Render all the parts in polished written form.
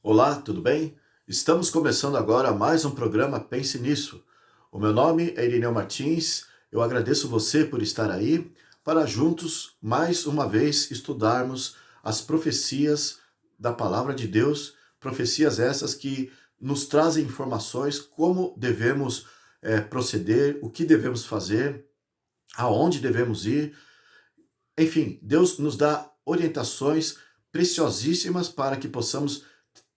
Olá, tudo bem? Estamos começando agora mais um programa Pense Nisso. O meu nome é Irineu Martins, eu agradeço você por estar aí para juntos, mais uma vez, estudarmos as profecias da Palavra de Deus, profecias essas que nos trazem informações como devemos proceder, o que devemos fazer, aonde devemos ir. Enfim, Deus nos dá orientações preciosíssimas para que possamos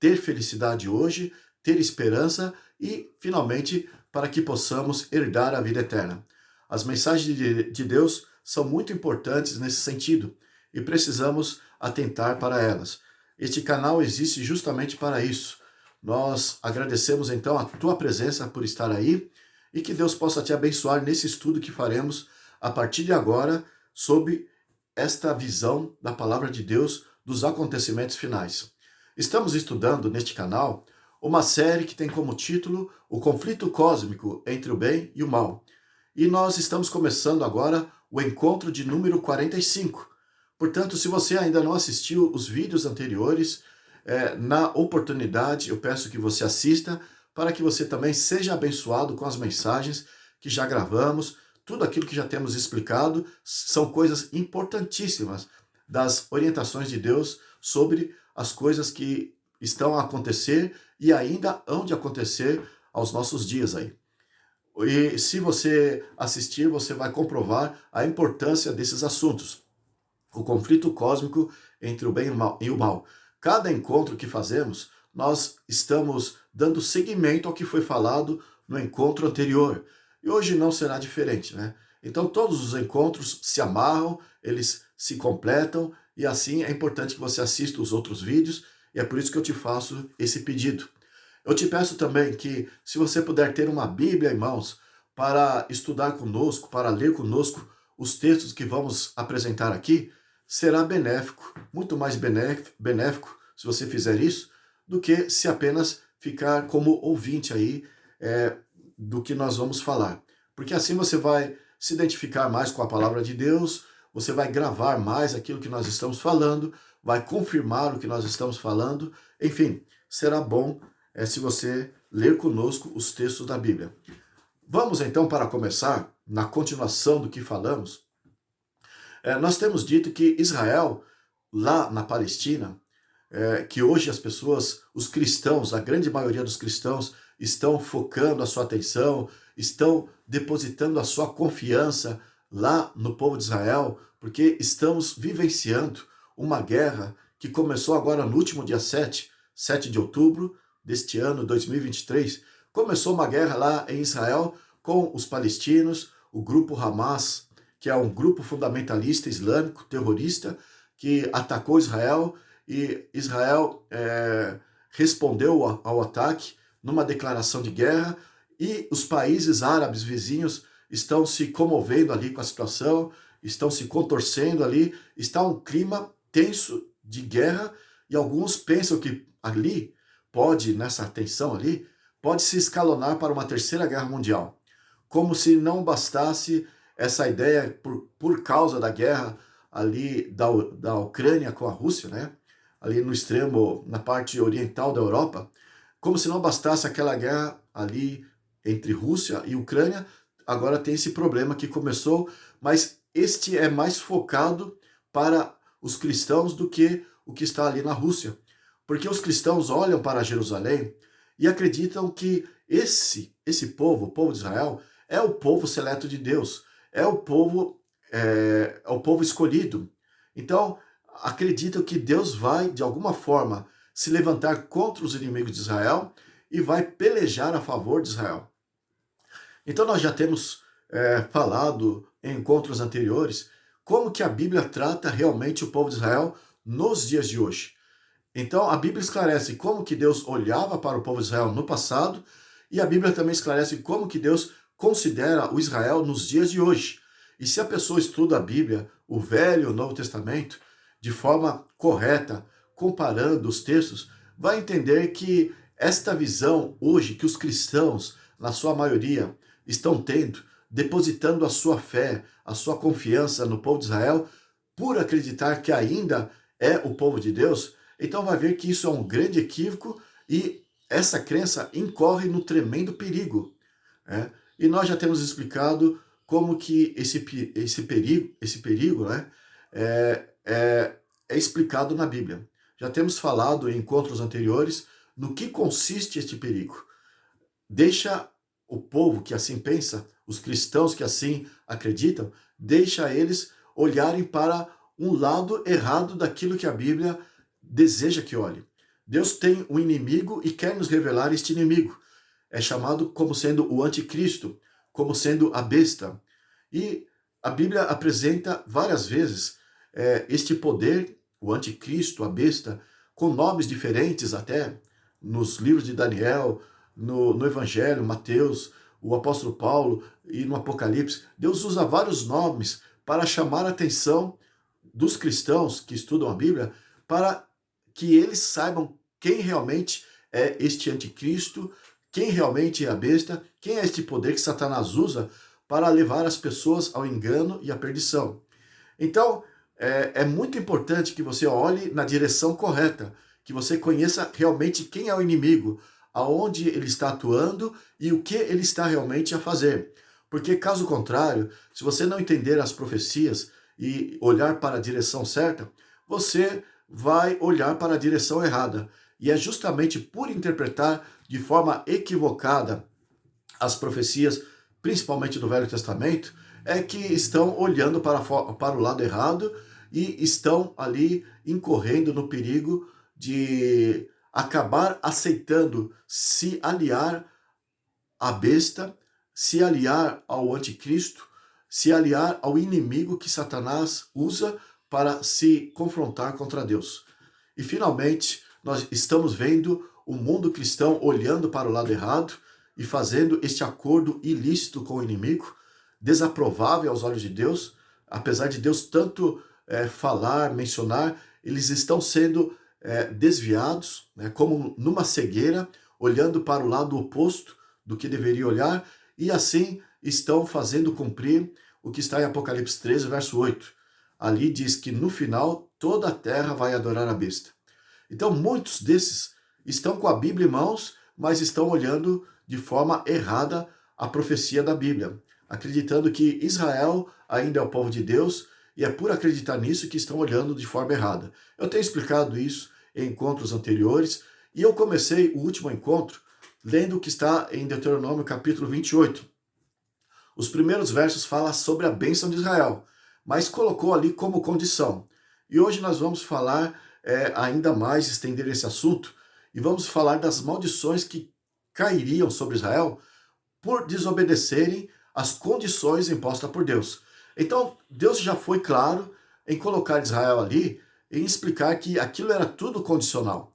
ter felicidade hoje, ter esperança e, finalmente, para que possamos herdar a vida eterna. As mensagens de Deus são muito importantes nesse sentido e precisamos atentar para elas. Este canal existe justamente para isso. Nós agradecemos então a tua presença por estar aí e que Deus possa te abençoar nesse estudo que faremos a partir de agora sobre esta visão da palavra de Deus dos acontecimentos finais. Estamos estudando neste canal uma série que tem como título O Conflito Cósmico entre o Bem e o Mal. E nós estamos começando agora o encontro de número 45. Portanto, se você ainda não assistiu os vídeos anteriores, na oportunidade eu peço que você assista para que você também seja abençoado com as mensagens que já gravamos. Tudo aquilo que já temos explicado são coisas importantíssimas das orientações de Deus sobre as coisas que estão a acontecer e ainda hão de acontecer aos nossos dias aí. E se você assistir, você vai comprovar a importância desses assuntos. O conflito cósmico entre o bem e o mal. Cada encontro que fazemos, nós estamos dando seguimento ao que foi falado no encontro anterior. E hoje não será diferente, né? Então todos os encontros se amarram, eles se completam, e assim é importante que você assista os outros vídeos, e é por isso que eu te faço esse pedido. Eu te peço também que, se você puder ter uma Bíblia em mãos, para estudar conosco, para ler conosco os textos que vamos apresentar aqui, será benéfico, muito mais benéfico, se você fizer isso, do que se apenas ficar como ouvinte aí do que nós vamos falar. Porque assim você vai se identificar mais com a palavra de Deus, você vai gravar mais aquilo que nós estamos falando, vai confirmar o que nós estamos falando, enfim, será bom se você ler conosco os textos da Bíblia. Vamos então, para começar, na continuação do que falamos, nós temos dito que Israel, lá na Palestina, que hoje as pessoas, os cristãos, a grande maioria dos cristãos, estão focando a sua atenção, estão depositando a sua confiança lá no povo de Israel, porque estamos vivenciando uma guerra que começou agora no último dia 7 de outubro deste ano, 2023. Começou uma guerra lá em Israel com os palestinos, o grupo Hamas, que é um grupo fundamentalista islâmico, terrorista, que atacou Israel, e Israel respondeu ao ataque numa declaração de guerra, e os países árabes vizinhos estão se comovendo ali com a situação, estão se contorcendo ali, está um clima tenso de guerra, e alguns pensam que ali pode, nessa tensão ali, pode se escalonar para uma terceira guerra mundial. Como se não bastasse essa ideia por causa da guerra ali da Ucrânia com a Rússia, né? Ali no extremo, na parte oriental da Europa, como se não bastasse aquela guerra ali entre Rússia e Ucrânia, agora tem esse problema que começou, mas este é mais focado para os cristãos do que o que está ali na Rússia. Porque os cristãos olham para Jerusalém e acreditam que esse povo, o povo de Israel, é o povo seleto de Deus, é o povo escolhido. Então, acreditam que Deus vai, de alguma forma, se levantar contra os inimigos de Israel e vai pelejar a favor de Israel. Então, nós já temos falado em encontros anteriores como que a Bíblia trata realmente o povo de Israel nos dias de hoje. Então, a Bíblia esclarece como que Deus olhava para o povo de Israel no passado, e a Bíblia também esclarece como que Deus considera o Israel nos dias de hoje. E se a pessoa estuda a Bíblia, o Velho e o Novo Testamento, de forma correta, comparando os textos, vai entender que esta visão hoje que os cristãos, na sua maioria, estão tendo, depositando a sua fé, a sua confiança no povo de Israel, por acreditar que ainda é o povo de Deus, Então vai ver que isso é um grande equívoco e essa crença incorre no tremendo perigo, né? E nós já temos explicado como que esse perigo, né, é, é, é explicado na Bíblia. Já temos falado em encontros anteriores no que consiste este perigo. Deixa o povo que assim pensa, os cristãos que assim acreditam, deixa eles olharem para um lado errado daquilo que a Bíblia deseja que olhe. Deus tem um inimigo e quer nos revelar este inimigo. É chamado como sendo o anticristo, como sendo a besta. E a Bíblia apresenta várias vezes este poder, o anticristo, a besta, com nomes diferentes até, nos livros de Daniel, no Evangelho, Mateus, o apóstolo Paulo e no Apocalipse. Deus usa vários nomes para chamar a atenção dos cristãos que estudam a Bíblia, para que eles saibam quem realmente é este anticristo, quem realmente é a besta, quem é este poder que Satanás usa para levar as pessoas ao engano e à perdição. Então, é muito importante que você olhe na direção correta, que você conheça realmente quem é o inimigo, aonde ele está atuando e o que ele está realmente a fazer. Porque, caso contrário, se você não entender as profecias e olhar para a direção certa, você vai olhar para a direção errada. E é justamente por interpretar de forma equivocada as profecias, principalmente do Velho Testamento, é que estão olhando para o lado errado e estão ali incorrendo no perigo de acabar aceitando se aliar à besta, se aliar ao anticristo, se aliar ao inimigo que Satanás usa para se confrontar contra Deus. E finalmente, nós estamos vendo o mundo cristão olhando para o lado errado e fazendo este acordo ilícito com o inimigo, desaprovável aos olhos de Deus, apesar de Deus tanto falar, mencionar, eles estão sendo desviados, né, como numa cegueira, olhando para o lado oposto do que deveria olhar, e assim estão fazendo cumprir o que está em Apocalipse 13, verso 8. Ali diz que no final toda a terra vai adorar a besta. Então muitos desses estão com a Bíblia em mãos, mas estão olhando de forma errada a profecia da Bíblia, acreditando que Israel ainda é o povo de Deus, e é por acreditar nisso que estão olhando de forma errada. Eu tenho explicado isso em encontros anteriores, e eu comecei o último encontro lendo o que está em Deuteronômio capítulo 28. Os primeiros versos falam sobre a bênção de Israel, mas colocou ali como condição. E hoje nós vamos falar ainda mais, estender esse assunto, e vamos falar das maldições que cairiam sobre Israel por desobedecerem as condições impostas por Deus. Então, Deus já foi claro em colocar Israel ali, em explicar que aquilo era tudo condicional.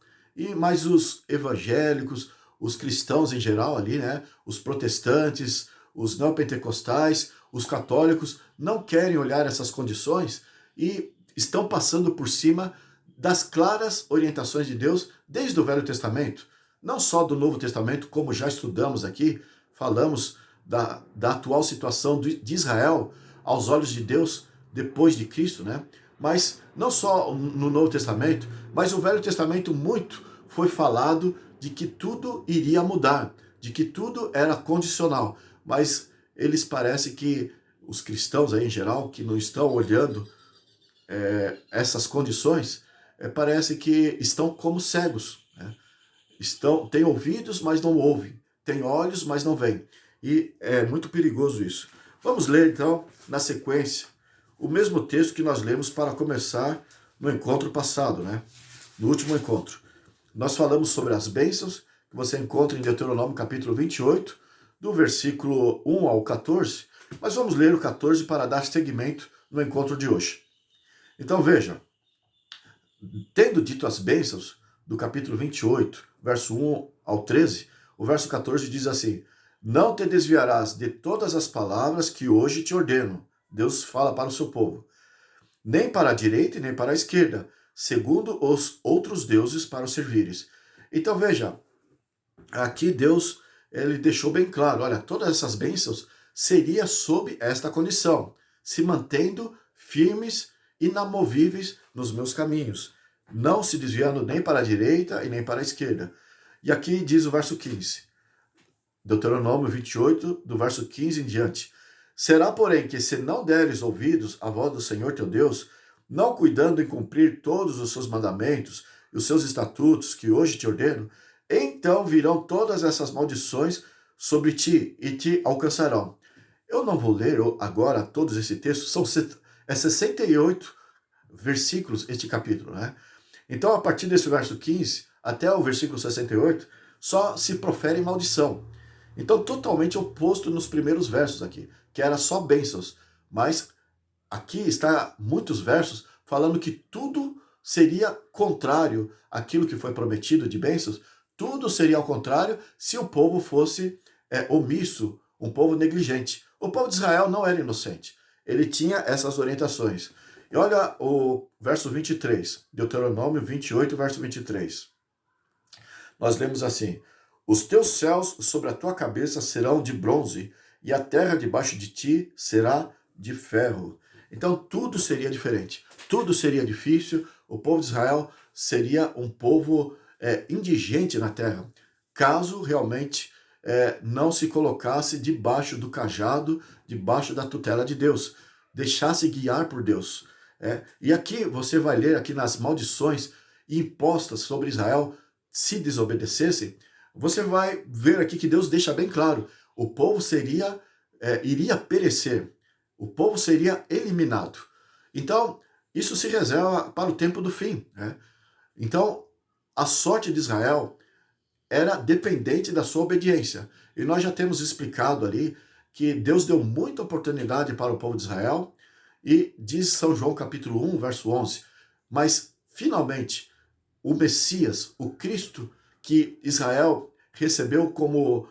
Mas os evangélicos, os cristãos em geral ali, né, os protestantes, os neopentecostais, os católicos, não querem olhar essas condições e estão passando por cima das claras orientações de Deus desde o Velho Testamento, não só do Novo Testamento, como já estudamos aqui, falamos da atual situação de Israel aos olhos de Deus depois de Cristo, né? Mas não só no Novo Testamento, mas o Velho Testamento muito foi falado de que tudo iria mudar, de que tudo era condicional, mas eles parecem que os cristãos aí em geral, que não estão olhando essas condições, parece que estão como cegos, né? Têm ouvidos, mas não ouvem, têm olhos, mas não veem, e é muito perigoso isso. Vamos ler então, na sequência, o mesmo texto que nós lemos para começar no encontro passado, né? No último encontro. Nós falamos sobre as bênçãos, que você encontra em Deuteronômio capítulo 28, do versículo 1 ao 14, mas vamos ler o 14 para dar seguimento no encontro de hoje. Então veja, tendo dito as bênçãos do capítulo 28, verso 1 ao 13, o verso 14 diz assim: não te desviarás de todas as palavras que hoje te ordeno. Deus fala para o seu povo. Nem para a direita e nem para a esquerda, segundo os outros deuses para os servires. Então veja, aqui Deus ele deixou bem claro, olha, todas essas bênçãos seria sob esta condição, se mantendo firmes, inamovíveis nos meus caminhos, não se desviando nem para a direita e nem para a esquerda. E aqui diz o verso 15, Deuteronômio 28, do verso 15 em diante. Será, porém, que se não deres ouvidos à voz do Senhor teu Deus, não cuidando em cumprir todos os seus mandamentos e os seus estatutos que hoje te ordeno, então virão todas essas maldições sobre ti e te alcançarão. Eu não vou ler agora todos esses textos, são 68 versículos este capítulo, né? Então, a partir desse verso 15 até o versículo 68, só se profere maldição. Então, totalmente oposto nos primeiros versos aqui, que era só bênçãos. Mas aqui está muitos versos falando que tudo seria contrário àquilo que foi prometido de bênçãos. Tudo seria ao contrário se o povo fosse omisso, um povo negligente. O povo de Israel não era inocente. Ele tinha essas orientações. E olha o verso 23, Deuteronômio 28, verso 23. Nós lemos assim: os teus céus sobre a tua cabeça serão de bronze, e a terra debaixo de ti será de ferro. Então tudo seria diferente, tudo seria difícil, o povo de Israel seria um povo indigente na terra, caso realmente não se colocasse debaixo do cajado, debaixo da tutela de Deus, deixasse guiar por Deus. E aqui você vai ler aqui nas maldições impostas sobre Israel, se desobedecessem, você vai ver aqui que Deus deixa bem claro, o povo iria perecer, o povo seria eliminado. Então, isso se reserva para o tempo do fim, né? Então, a sorte de Israel era dependente da sua obediência. E nós já temos explicado ali que Deus deu muita oportunidade para o povo de Israel, e diz São João capítulo 1, verso 11, mas finalmente o Messias, o Cristo, que Israel recebeu como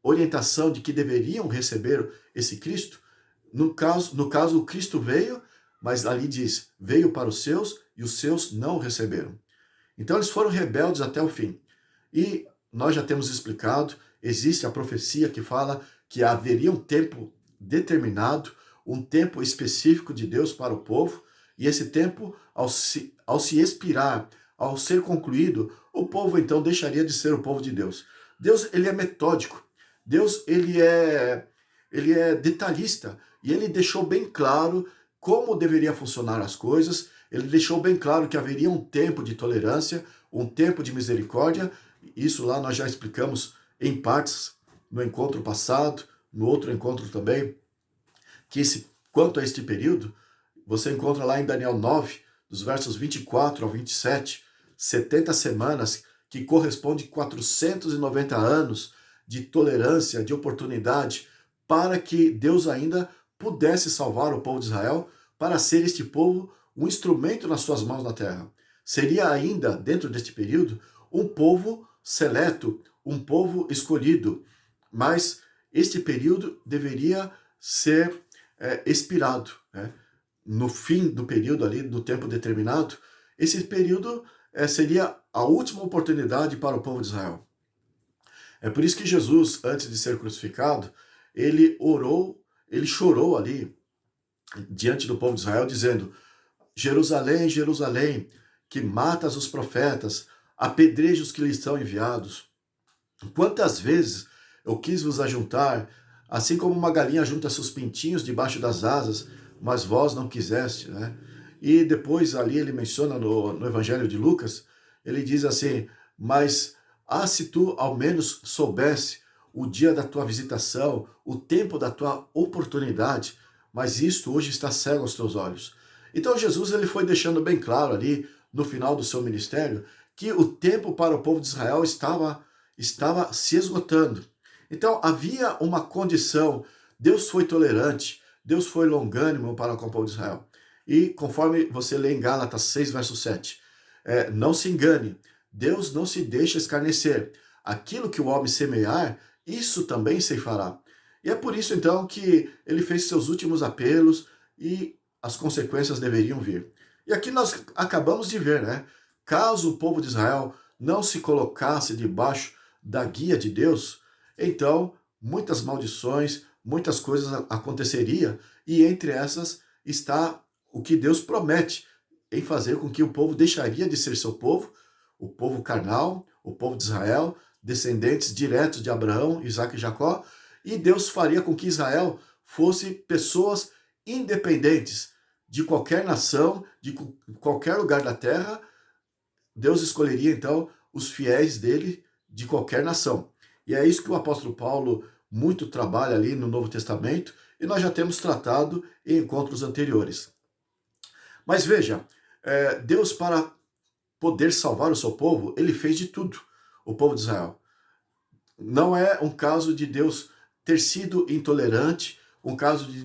orientação de que deveriam receber esse Cristo, no caso o Cristo veio, mas ali diz, veio para os seus e os seus não o receberam. Então eles foram rebeldes até o fim. E nós já temos explicado, existe a profecia que fala que haveria um tempo determinado, um tempo específico de Deus para o povo, e esse tempo, ao se expirar, ao ser concluído, o povo então deixaria de ser o povo de Deus. Deus, ele é metódico. Deus, ele é detalhista, e ele deixou bem claro como deveria funcionar as coisas. Ele deixou bem claro que haveria um tempo de tolerância, um tempo de misericórdia. Isso lá nós já explicamos em partes no encontro passado, no outro encontro também, que quanto a este período, você encontra lá em Daniel 9, dos versos 24 ao 27, 70 semanas, que corresponde a 490 anos de tolerância, de oportunidade, para que Deus ainda pudesse salvar o povo de Israel, para ser este povo um instrumento nas suas mãos na terra. Seria ainda, dentro deste período, um povo seleto, um povo escolhido, mas este período deveria ser expirado, né? No fim do período ali, do tempo determinado, esse período seria a última oportunidade para o povo de Israel. É por isso que Jesus, antes de ser crucificado, ele orou, ele chorou ali, diante do povo de Israel, dizendo: Jerusalém, Jerusalém, que matas os profetas, apedreja os que lhes são enviados. Quantas vezes eu quis vos ajuntar, assim como uma galinha junta seus pintinhos debaixo das asas, mas vós não quiseste, né? E depois ali ele menciona no Evangelho de Lucas, ele diz assim: mas se tu ao menos soubesse o dia da tua visitação, o tempo da tua oportunidade, mas isto hoje está cego aos teus olhos. Então Jesus ele foi deixando bem claro ali no final do seu ministério que o tempo para o povo de Israel estava se esgotando. Então havia uma condição, Deus foi tolerante, Deus foi longânimo para com o povo de Israel. E conforme você lê em Gálatas 6, verso 7, não se engane, Deus não se deixa escarnecer. Aquilo que o homem semear, isso também se fará. E é por isso então que ele fez seus últimos apelos e as consequências deveriam vir. E aqui nós acabamos de ver, né? Caso o povo de Israel não se colocasse debaixo da guia de Deus, então muitas maldições, muitas coisas aconteceriam, e entre essas está o que Deus promete em fazer com que o povo deixaria de ser seu povo, o povo carnal, o povo de Israel, descendentes diretos de Abraão, Isaac e Jacó, e Deus faria com que Israel fosse pessoas independentes de qualquer nação, de qualquer lugar da terra. Deus escolheria então os fiéis dele de qualquer nação. E é isso que o apóstolo Paulo muito trabalha ali no Novo Testamento, e nós já temos tratado em encontros anteriores. Mas veja, Deus, para poder salvar o seu povo, ele fez de tudo, o povo de Israel. Não é um caso de Deus ter sido intolerante, um caso de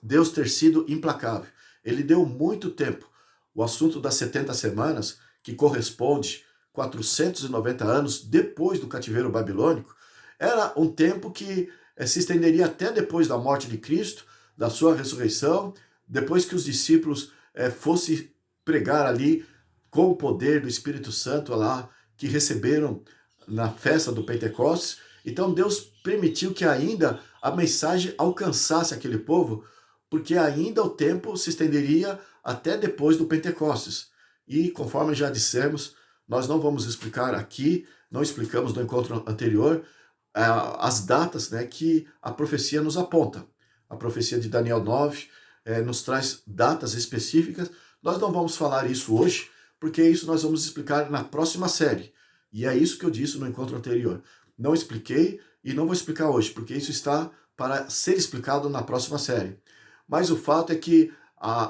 Deus ter sido implacável. Ele deu muito tempo. O assunto das 70 semanas, que corresponde 490 anos depois do cativeiro babilônico, era um tempo que se estenderia até depois da morte de Cristo, da sua ressurreição, depois que os discípulos fossem pregar ali com o poder do Espírito Santo lá, que receberam na festa do Pentecostes. Então Deus permitiu que ainda a mensagem alcançasse aquele povo, porque ainda o tempo se estenderia até depois do Pentecostes. E conforme já dissemos, nós não vamos explicar aqui, não explicamos no encontro anterior, as datas, né, que a profecia nos aponta. A profecia de Daniel 9 nos traz datas específicas. Nós não vamos falar isso hoje, porque isso nós vamos explicar na próxima série. E é isso que eu disse no encontro anterior. Não expliquei e não vou explicar hoje, porque isso está para ser explicado na próxima série. Mas o fato é que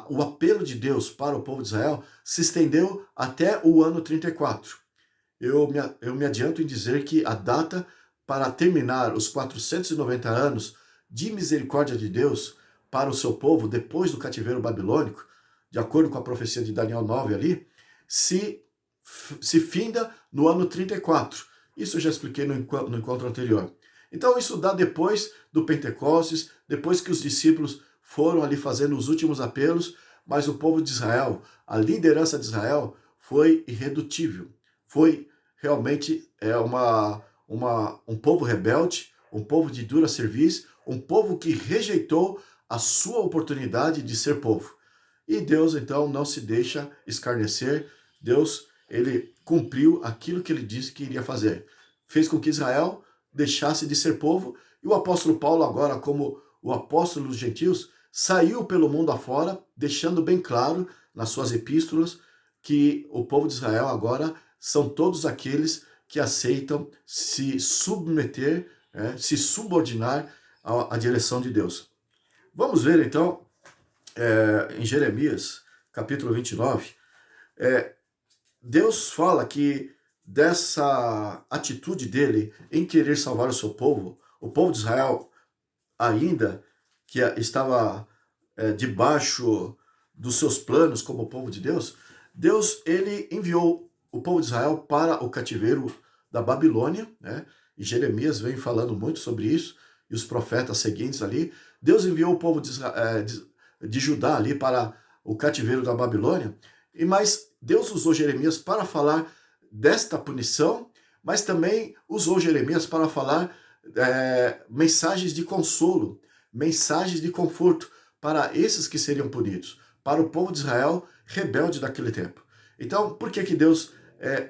o apelo de Deus para o povo de Israel se estendeu até o ano 34. Eu me adianto em dizer que a data para terminar os 490 anos de misericórdia de Deus para o seu povo depois do cativeiro babilônico, de acordo com a profecia de Daniel 9 ali, se finda no ano 34. Isso eu já expliquei no encontro anterior. Então isso dá depois do Pentecostes, depois que os discípulos foram ali fazendo os últimos apelos, mas o povo de Israel, a liderança de Israel, foi irredutível. Foi realmente um povo rebelde, um povo de dura serviço, um povo que rejeitou a sua oportunidade de ser povo. E Deus, então, não se deixa escarnecer. Deus, ele cumpriu aquilo que ele disse que iria fazer. Fez com que Israel deixasse de ser povo, e o apóstolo Paulo, agora como o apóstolo dos gentios, saiu pelo mundo afora, deixando bem claro nas suas epístolas que o povo de Israel agora são todos aqueles que aceitam se submeter, se subordinar à direção de Deus. Vamos ver então, em Jeremias, capítulo 29, Deus fala que dessa atitude dele em querer salvar o seu povo, o povo de Israel ainda que estava debaixo dos seus planos como povo de Deus, Deus ele enviou o povo de Israel para o cativeiro da Babilônia, né? E Jeremias vem falando muito sobre isso, e os profetas seguintes ali. Deus enviou o povo de Judá ali para o cativeiro da Babilônia, mas Deus usou Jeremias para falar desta punição, mas também usou Jeremias para falar mensagens de consolo, mensagens de conforto para esses que seriam punidos, para o povo de Israel rebelde daquele tempo. Então, por que Deus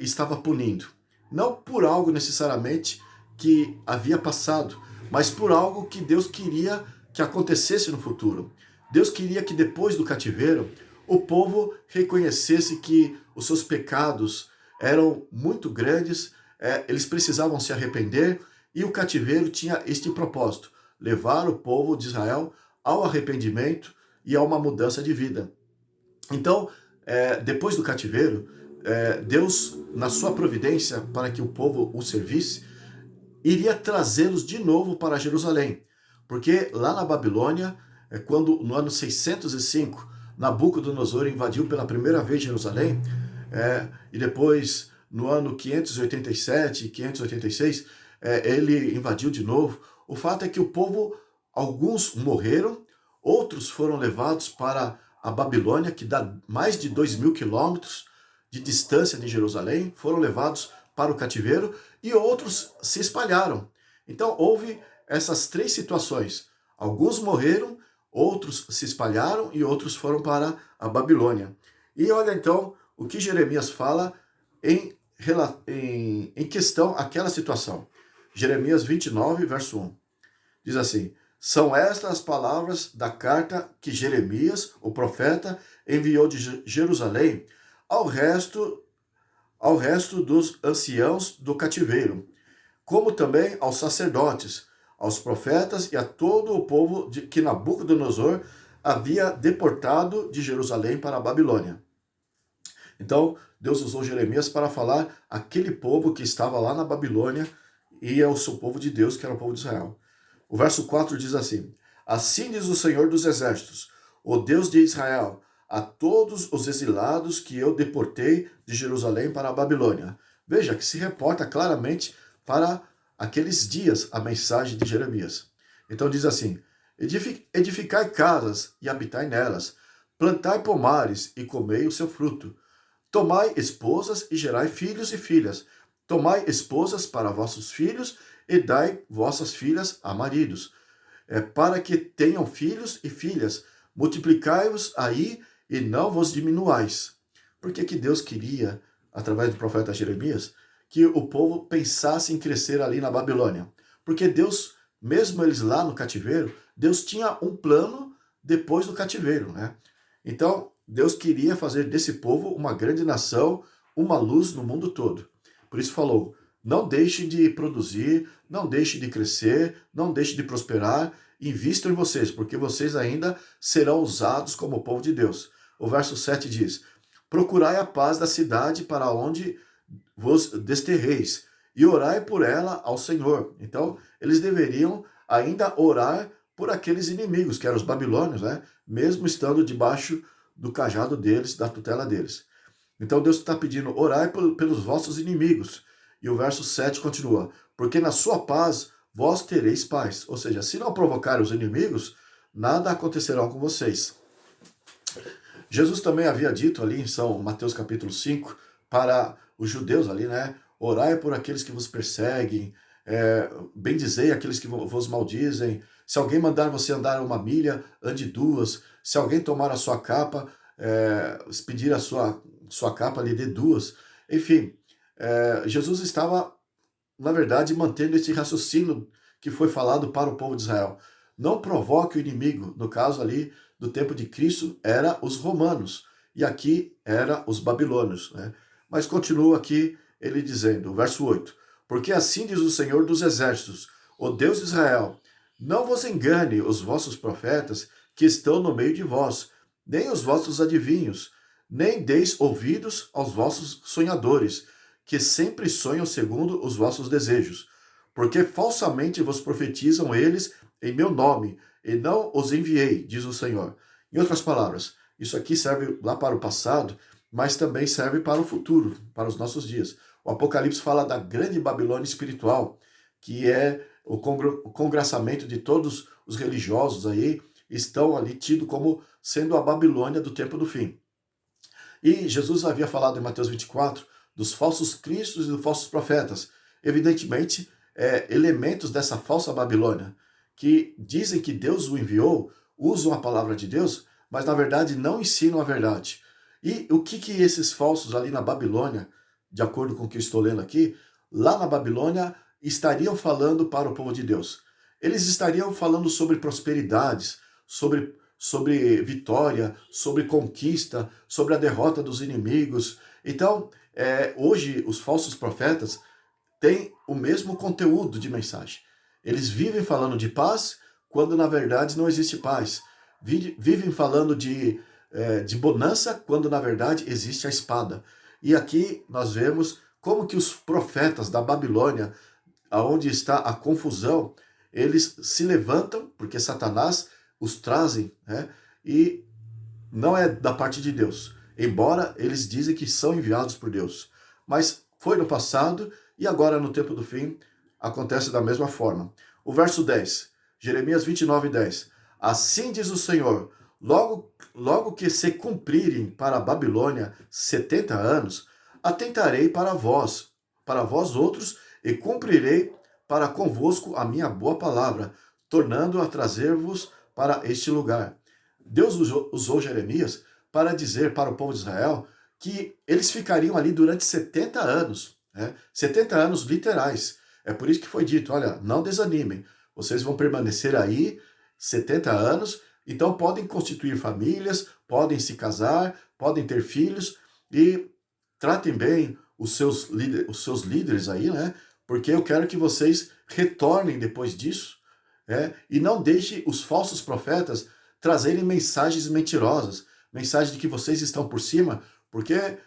estava punindo? Não por algo necessariamente que havia passado, mas por algo que Deus queria que acontecesse no futuro. Deus queria que depois do cativeiro, o povo reconhecesse que os seus pecados eram muito grandes, eles precisavam se arrepender, e o cativeiro tinha este propósito: levar o povo de Israel ao arrependimento e a uma mudança de vida. Então, depois do cativeiro, Deus, na sua providência para que o povo o servisse, iria trazê-los de novo para Jerusalém. Porque lá na Babilônia, quando no ano 605, Nabucodonosor invadiu pela primeira vez Jerusalém, e depois no ano 587 e 586, ele invadiu de novo. O fato é que o povo, alguns morreram, outros foram levados para a Babilônia, que dá mais de 2.000 quilômetros de distância de Jerusalém, foram levados para o cativeiro, e outros se espalharam. Então houve essas três situações. Alguns morreram, outros se espalharam e outros foram para a Babilônia. E olha então o que Jeremias fala em questão àquela situação. Jeremias 29, verso 1. Diz assim: são estas as palavras da carta que Jeremias, o profeta, enviou de Jerusalém ao resto, ao resto dos anciãos do cativeiro, como também aos sacerdotes, aos profetas e a todo o povo que Nabucodonosor havia deportado de Jerusalém para a Babilônia. Então, Deus usou Jeremias para falar aquele povo que estava lá na Babilônia e é o seu povo de Deus, que era o povo de Israel. O verso 4 diz assim: assim diz o Senhor dos Exércitos, o Deus de Israel, a todos os exilados que eu deportei de Jerusalém para a Babilônia. Veja que se reporta claramente para aqueles dias a mensagem de Jeremias. Então diz assim: edificai casas e habitai nelas, plantai pomares e comei o seu fruto. Tomai esposas e gerai filhos e filhas. Tomai esposas para vossos filhos e dai vossas filhas a maridos, para que tenham filhos e filhas. Multiplicai-vos aí e não vos diminuais. Por que Deus queria, através do profeta Jeremias, que o povo pensasse em crescer ali na Babilônia? Porque Deus, mesmo eles lá no cativeiro, Deus tinha um plano depois do cativeiro, né? Então, Deus queria fazer desse povo uma grande nação, uma luz no mundo todo. Por isso falou: não deixe de produzir, não deixe de crescer, não deixe de prosperar, invistam em vocês, porque vocês ainda serão usados como povo de Deus. O verso 7 diz: procurai a paz da cidade para onde vos desterreis, e orai por ela ao Senhor. Então, eles deveriam ainda orar por aqueles inimigos, que eram os babilônios, né? Mesmo estando debaixo do cajado deles, da tutela deles. Então Deus está pedindo: orai pelos vossos inimigos. E o verso 7 continua: porque na sua paz vós tereis paz. Ou seja, se não provocar os inimigos, nada acontecerá com vocês. Jesus também havia dito ali em São Mateus capítulo 5, para os judeus ali, né? Orai por aqueles que vos perseguem, bendizei aqueles que vos maldizem. Se alguém mandar você andar 1 milha, ande 2. Se alguém tomar a sua capa, pedir a sua capa, lhe dê 2. Enfim, Jesus estava, na verdade, mantendo esse raciocínio que foi falado para o povo de Israel. Não provoque o inimigo. No caso ali do tempo de Cristo, era os romanos. E aqui era os babilônios, né? Mas continua aqui ele dizendo, verso 8: porque assim diz o Senhor dos Exércitos, o Deus de Israel: não vos engane os vossos profetas que estão no meio de vós, nem os vossos adivinhos, nem deis ouvidos aos vossos sonhadores, que sempre sonham segundo os vossos desejos. Porque falsamente vos profetizam eles em meu nome, e não os enviei, diz o Senhor. Em outras palavras, isso aqui serve lá para o passado, mas também serve para o futuro, para os nossos dias. O Apocalipse fala da grande Babilônia espiritual, que é o congraçamento de todos os religiosos aí, estão ali tido como sendo a Babilônia do tempo do fim. E Jesus havia falado em Mateus 24 dos falsos cristos e dos falsos profetas. Evidentemente, elementos dessa falsa Babilônia, que dizem que Deus o enviou, usam a palavra de Deus, mas na verdade não ensinam a verdade. E o que esses falsos ali na Babilônia, de acordo com o que eu estou lendo aqui, lá na Babilônia estariam falando para o povo de Deus? Eles estariam falando sobre prosperidades, sobre vitória, sobre conquista, sobre a derrota dos inimigos. Então, hoje os falsos profetas têm o mesmo conteúdo de mensagem. Eles vivem falando de paz, quando na verdade não existe paz. Vivem falando de bonança, quando na verdade existe a espada. E aqui nós vemos como que os profetas da Babilônia, aonde está a confusão, eles se levantam, porque Satanás os trazem, né? E não é da parte de Deus, embora eles dizem que são enviados por Deus. Mas foi no passado e agora no tempo do fim acontece da mesma forma. O verso 10, Jeremias 29:10. Assim diz o Senhor: logo que se cumprirem para a Babilônia 70 anos, atentarei para vós outros, e cumprirei para convosco a minha boa palavra, tornando a trazer-vos para este lugar. Deus usou Jeremias para dizer para o povo de Israel que eles ficariam ali durante 70 anos, né? 70 anos literais. É por isso que foi dito, olha, não desanimem, vocês vão permanecer aí 70 anos, então podem constituir famílias, podem se casar, podem ter filhos e tratem bem os seus líderes aí, né? Porque eu quero que vocês retornem depois disso, né? E não deixe os falsos profetas trazerem mensagens mentirosas, mensagens de que vocês estão por cima, porque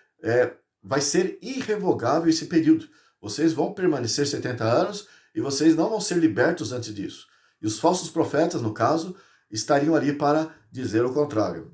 vai ser irrevogável esse período. Vocês vão permanecer 70 anos e vocês não vão ser libertos antes disso. E os falsos profetas, no caso, estariam ali para dizer o contrário.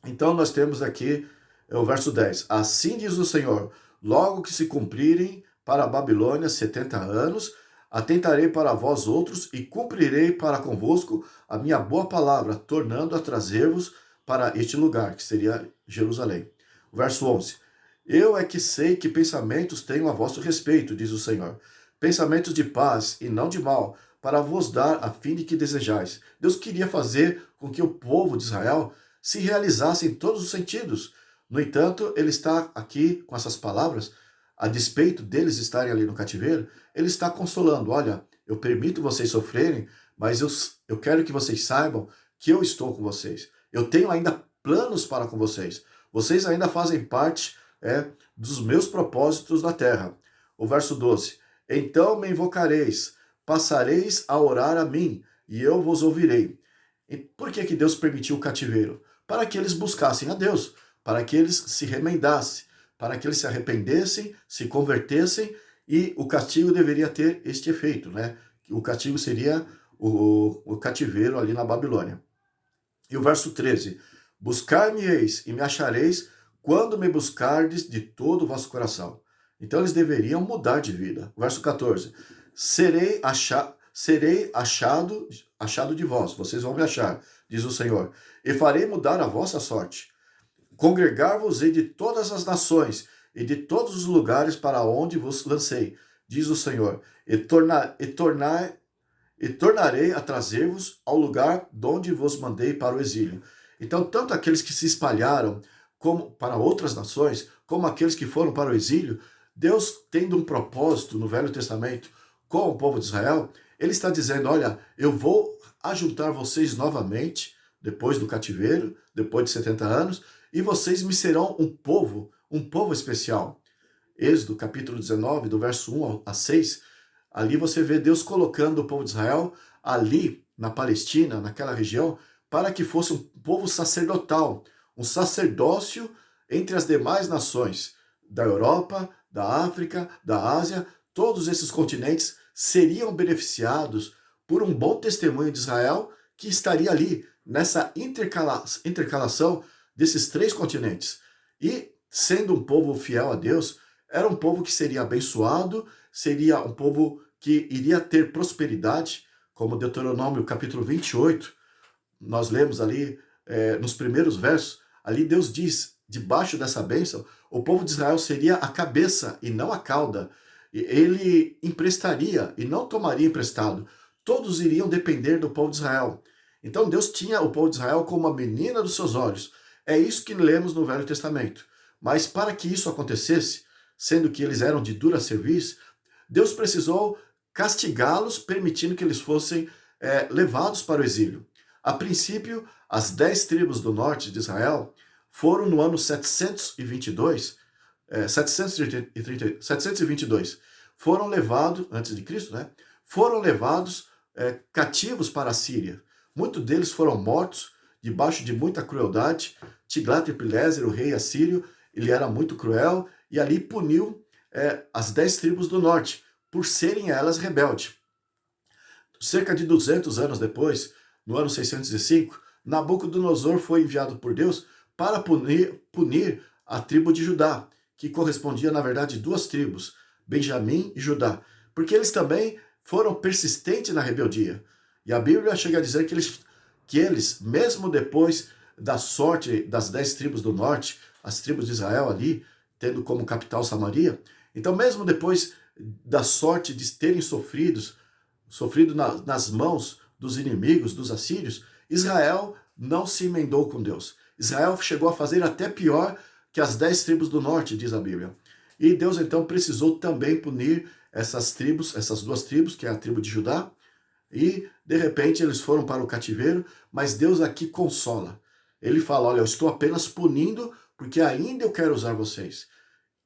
Então nós temos aqui o verso 10. Assim diz o Senhor, logo que se cumprirem para a Babilônia 70 anos, atentarei para vós outros e cumprirei para convosco a minha boa palavra, tornando a trazer-vos para este lugar, que seria Jerusalém. O verso 11. Eu é que sei que pensamentos tenho a vosso respeito, diz o Senhor. Pensamentos de paz e não de mal, para vos dar a fim de que desejais. Deus queria fazer com que o povo de Israel se realizasse em todos os sentidos. No entanto, ele está aqui com essas palavras, a despeito deles estarem ali no cativeiro, ele está consolando. Olha, eu permito vocês sofrerem, mas eu quero que vocês saibam que eu estou com vocês. Eu tenho ainda planos para com vocês. Vocês ainda fazem parte dos meus propósitos na terra. O verso 12. Então me invocareis, passareis a orar a mim, e eu vos ouvirei. E por que Deus permitiu o cativeiro? Para que eles buscassem a Deus, para que eles se remendassem, para que eles se arrependessem, se convertessem, e o castigo deveria ter este efeito, né? O castigo seria o cativeiro ali na Babilônia. E o verso 13: buscar-me-eis e me achareis quando me buscardes de todo o vosso coração. Então eles deveriam mudar de vida. Verso 14: serei achado de vós, vocês vão me achar, diz o Senhor, e farei mudar a vossa sorte. Congregar-vos-ei de todas as nações e de todos os lugares para onde vos lancei, diz o Senhor, e tornarei a trazer-vos ao lugar de onde vos mandei para o exílio. Então, tanto aqueles que se espalharam como para outras nações, como aqueles que foram para o exílio, Deus, tendo um propósito no Velho Testamento com o povo de Israel, ele está dizendo, olha, eu vou ajuntar vocês novamente, depois do cativeiro, depois de 70 anos, e vocês me serão um povo especial. Êxodo, capítulo 19, do verso 1 a 6, ali você vê Deus colocando o povo de Israel ali na Palestina, naquela região, para que fosse um povo sacerdotal, um sacerdócio entre as demais nações da Europa, da África, da Ásia. Todos esses continentes seriam beneficiados por um bom testemunho de Israel que estaria ali nessa intercalação desses três continentes. E, sendo um povo fiel a Deus, era um povo que seria abençoado, seria um povo que iria ter prosperidade, como Deuteronômio capítulo 28, nós lemos ali nos primeiros versos, ali Deus diz, debaixo dessa bênção, o povo de Israel seria a cabeça e não a cauda. Ele emprestaria e não tomaria emprestado. Todos iriam depender do povo de Israel. Então Deus tinha o povo de Israel como a menina dos seus olhos. É isso que lemos no Velho Testamento. Mas para que isso acontecesse, sendo que eles eram de dura serviço, Deus precisou castigá-los, permitindo que eles fossem levados para o exílio. A princípio, as 10 tribos do norte de Israel foram no ano 722, foram levados, antes de Cristo, né? Foram levados cativos para a Síria. Muitos deles foram mortos debaixo de muita crueldade. Tiglat-Pileser, o rei assírio, ele era muito cruel e ali puniu as 10 tribos do norte, por serem elas rebeldes. Cerca de 200 anos depois, no ano 605, Nabucodonosor foi enviado por Deus para punir a tribo de Judá, que correspondia, na verdade, duas tribos, Benjamim e Judá, porque eles também foram persistentes na rebeldia. E a Bíblia chega a dizer que eles mesmo depois da sorte das 10 tribos do norte, as tribos de Israel ali, tendo como capital Samaria, então mesmo depois da sorte de terem sofrido nas mãos dos inimigos, dos assírios, Israel não se emendou com Deus. Israel chegou a fazer até pior que as 10 tribos do norte, diz a Bíblia. E Deus então precisou também punir essas tribos, essas duas tribos, que é a tribo de Judá, e de repente eles foram para o cativeiro, mas Deus aqui consola. Ele fala, olha, eu estou apenas punindo porque ainda eu quero usar vocês.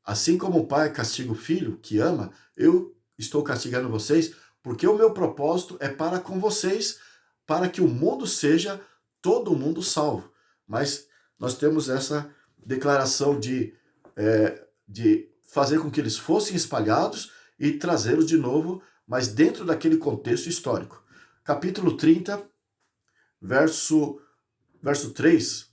Assim como o pai castiga o filho que ama, eu estou castigando vocês porque o meu propósito é para com vocês, para que o mundo seja todo mundo salvo. Mas nós temos essa declaração de fazer com que eles fossem espalhados e trazê-los de novo, mas dentro daquele contexto histórico. Capítulo 30, verso 3,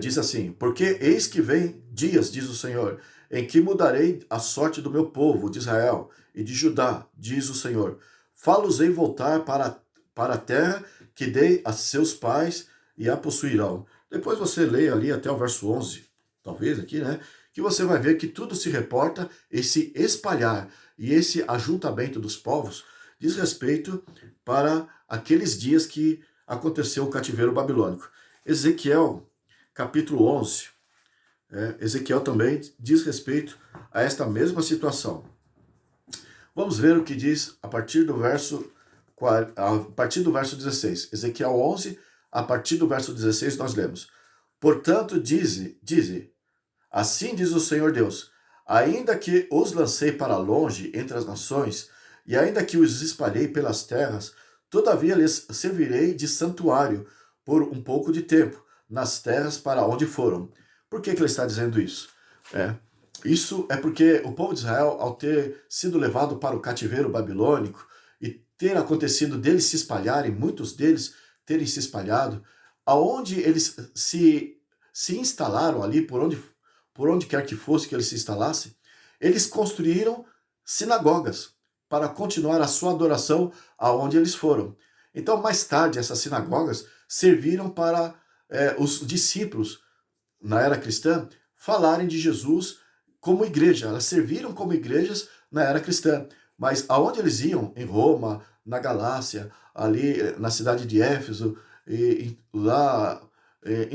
diz assim, porque eis que vem dias, diz o Senhor, em que mudarei a sorte do meu povo, de Israel e de Judá, diz o Senhor. Fá-los-ei voltar para a terra que dei a seus pais e a possuirão. Depois você lê ali até o verso 11, talvez aqui, né? Que você vai ver que tudo se reporta, esse espalhar e esse ajuntamento dos povos diz respeito para aqueles dias que aconteceu o cativeiro babilônico. Ezequiel, capítulo 11, Ezequiel também diz respeito a esta mesma situação. Vamos ver o que diz a partir do verso 16. Ezequiel 11, a partir do verso 16, nós lemos. Portanto, dize, assim diz o Senhor Deus, ainda que os lancei para longe entre as nações, e ainda que os espalhei pelas terras, todavia lhes servirei de santuário por um pouco de tempo, nas terras para onde foram. Por que ele está dizendo isso? Isso é porque o povo de Israel, ao ter sido levado para o cativeiro babilônico e ter acontecido deles se espalharem, muitos deles terem se espalhado, aonde eles se instalaram ali, por onde quer que fosse que eles se instalassem, eles construíram sinagogas para continuar a sua adoração aonde eles foram. Então, mais tarde, essas sinagogas serviram para os discípulos, na era cristã, falarem de Jesus como igreja. Elas serviram como igrejas na era cristã. Mas aonde eles iam, em Roma, na Galácia, ali na cidade de Éfeso, em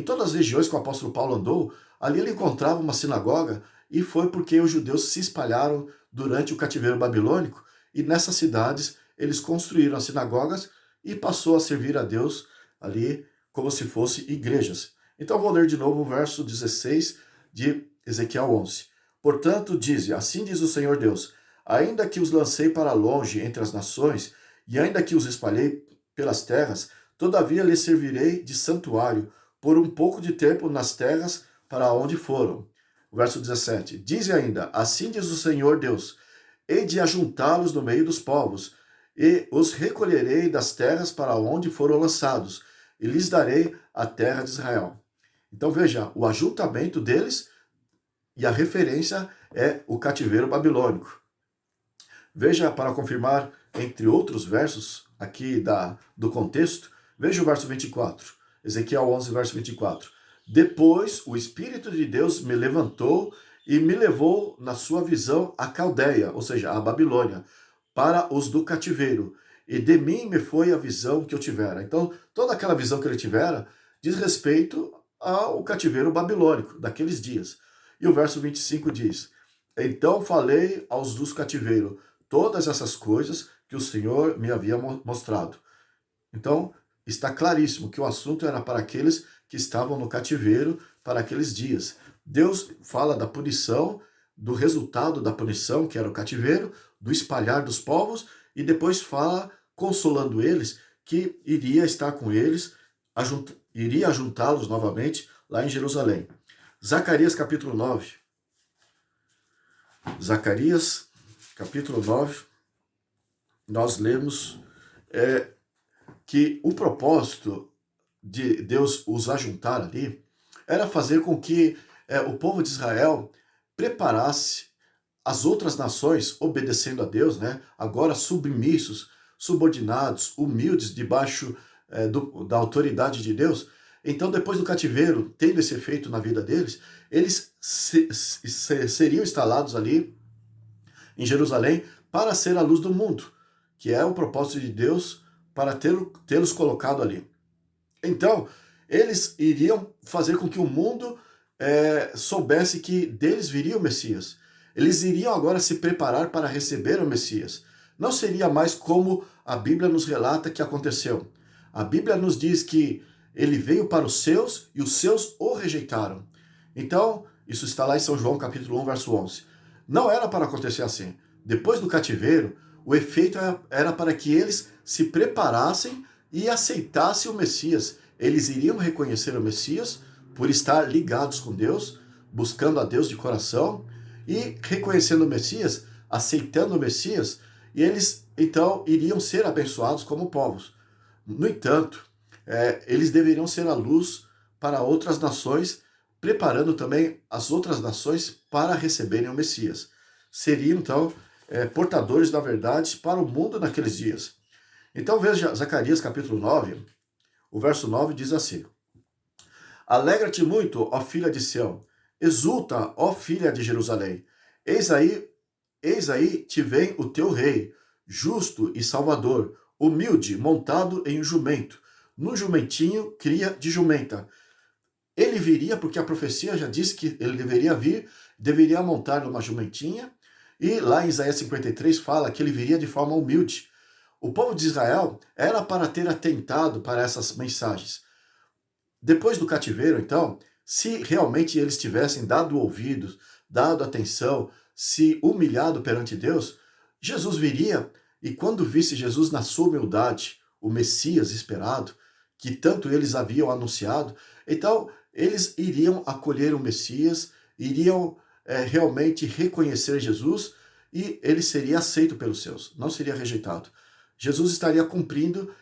todas as regiões que o apóstolo Paulo andou, ali ele encontrava uma sinagoga, e foi porque os judeus se espalharam durante o cativeiro babilônico, e nessas cidades eles construíram as sinagogas e passou a servir a Deus ali como se fossem igrejas. Então vou ler de novo o verso 16 de Ezequiel 11. Portanto, assim diz o Senhor Deus, ainda que os lancei para longe entre as nações, e ainda que os espalhei pelas terras, todavia lhes servirei de santuário por um pouco de tempo nas terras para onde foram. O verso 17. Diz ainda, assim diz o Senhor Deus, hei de ajuntá-los no meio dos povos, e os recolherei das terras para onde foram lançados, e lhes darei a terra de Israel. Então veja, o ajuntamento deles e a referência é o cativeiro babilônico. Veja, para confirmar, entre outros versos aqui do contexto, veja o verso 24. Ezequiel 11, verso 24. Depois o Espírito de Deus me levantou e me levou na sua visão a Caldeia, ou seja, a Babilônia, para os do cativeiro. E de mim me foi a visão que eu tivera. Então, toda aquela visão que ele tivera diz respeito ao cativeiro babilônico daqueles dias. E o verso 25 diz, então falei aos dos cativeiros todas essas coisas que o Senhor me havia mostrado. Então, está claríssimo que o assunto era para aqueles que estavam no cativeiro para aqueles dias. Deus fala da punição, do resultado da punição, que era o cativeiro, do espalhar dos povos, e depois fala, consolando eles, que iria estar com eles, iria ajuntá-los novamente lá em Jerusalém. Zacarias capítulo 9. Zacarias capítulo 9, nós lemos que o propósito de Deus os ajuntar ali era fazer com que o povo de Israel preparasse as outras nações, obedecendo a Deus, né? Agora submissos, subordinados, humildes, debaixo da autoridade de Deus. Então, depois do cativeiro, tendo esse efeito na vida deles, eles seriam instalados ali em Jerusalém para ser a luz do mundo, que é o propósito de Deus para tê-los colocado ali. Então, Eles iriam fazer com que o mundo soubesse que deles viria o Messias. Eles iriam agora se preparar para receber o Messias. Não seria mais como a Bíblia nos relata que aconteceu. A Bíblia nos diz que ele veio para os seus e os seus o rejeitaram. Então, isso está lá em São João capítulo 1, verso 11. Não era para acontecer assim. Depois do cativeiro, o efeito era para que eles se preparassem e aceitassem o Messias. Eles iriam reconhecer o Messias por estar ligados com Deus, buscando a Deus de coração e reconhecendo o Messias, aceitando o Messias, e eles então iriam ser abençoados como povos. No entanto, eles deveriam ser a luz para outras nações, preparando também as outras nações para receberem o Messias. Seriam então portadores da verdade para o mundo naqueles dias. Então veja Zacarias capítulo 9, o verso 9 diz assim: Alegra-te muito, ó filha de Sião, exulta, ó filha de Jerusalém. Eis aí te vem o teu rei, justo e salvador, humilde, montado em um jumento, no jumentinho, cria de jumenta. Ele viria porque a profecia já disse que ele deveria vir, deveria montar numa jumentinha, e lá em Isaías 53 fala que ele viria de forma humilde. O povo de Israel era para ter atentado para essas mensagens. Depois do cativeiro, então, se realmente eles tivessem dado ouvidos, dado atenção, se humilhado perante Deus, Jesus viria, e quando visse Jesus na sua humildade, o Messias esperado, que tanto eles haviam anunciado, então eles iriam acolher o Messias, iriam realmente reconhecer Jesus, e ele seria aceito pelos seus, não seria rejeitado. Jesus estaria cumprindo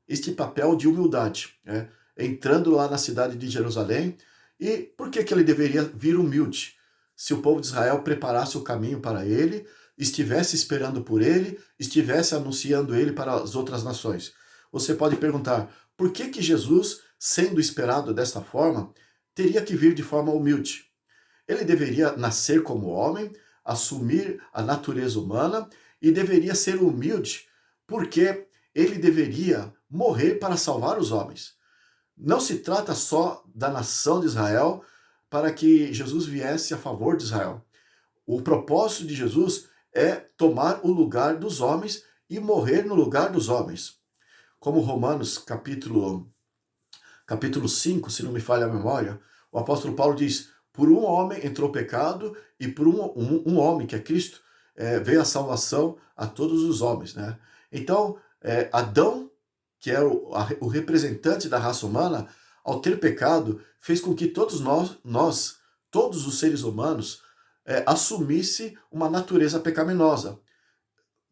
este papel de humildade, né? Entrando lá na cidade de Jerusalém. E por que ele deveria vir humilde? Se o povo de Israel preparasse o caminho para ele, estivesse esperando por ele, estivesse anunciando ele para as outras nações. Você pode perguntar, por que Jesus, sendo esperado desta forma, teria que vir de forma humilde? Ele deveria nascer como homem, assumir a natureza humana e deveria ser humilde, porque ele deveria morrer para salvar os homens. Não se trata só da nação de Israel para que Jesus viesse a favor de Israel. O propósito de Jesus é tomar o lugar dos homens e morrer no lugar dos homens. Como Romanos capítulo 5, se não me falha a memória, o apóstolo Paulo diz, por um homem entrou o pecado e por um homem, que é Cristo, veio a salvação a todos os homens, né? Então, Adão, que é o representante da raça humana, ao ter pecado, fez com que todos nós todos os seres humanos, assumisse uma natureza pecaminosa.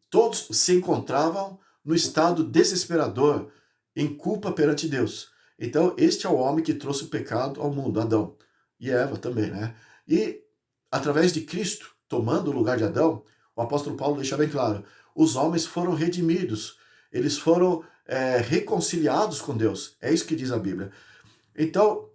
Todos se encontravam no estado desesperador, em culpa perante Deus. Então, este é o homem que trouxe o pecado ao mundo, Adão. E Eva também, né? E, através de Cristo, tomando o lugar de Adão, o apóstolo Paulo deixa bem claro, os homens foram redimidos, eles foram reconciliados com Deus. É isso que diz a Bíblia. Então,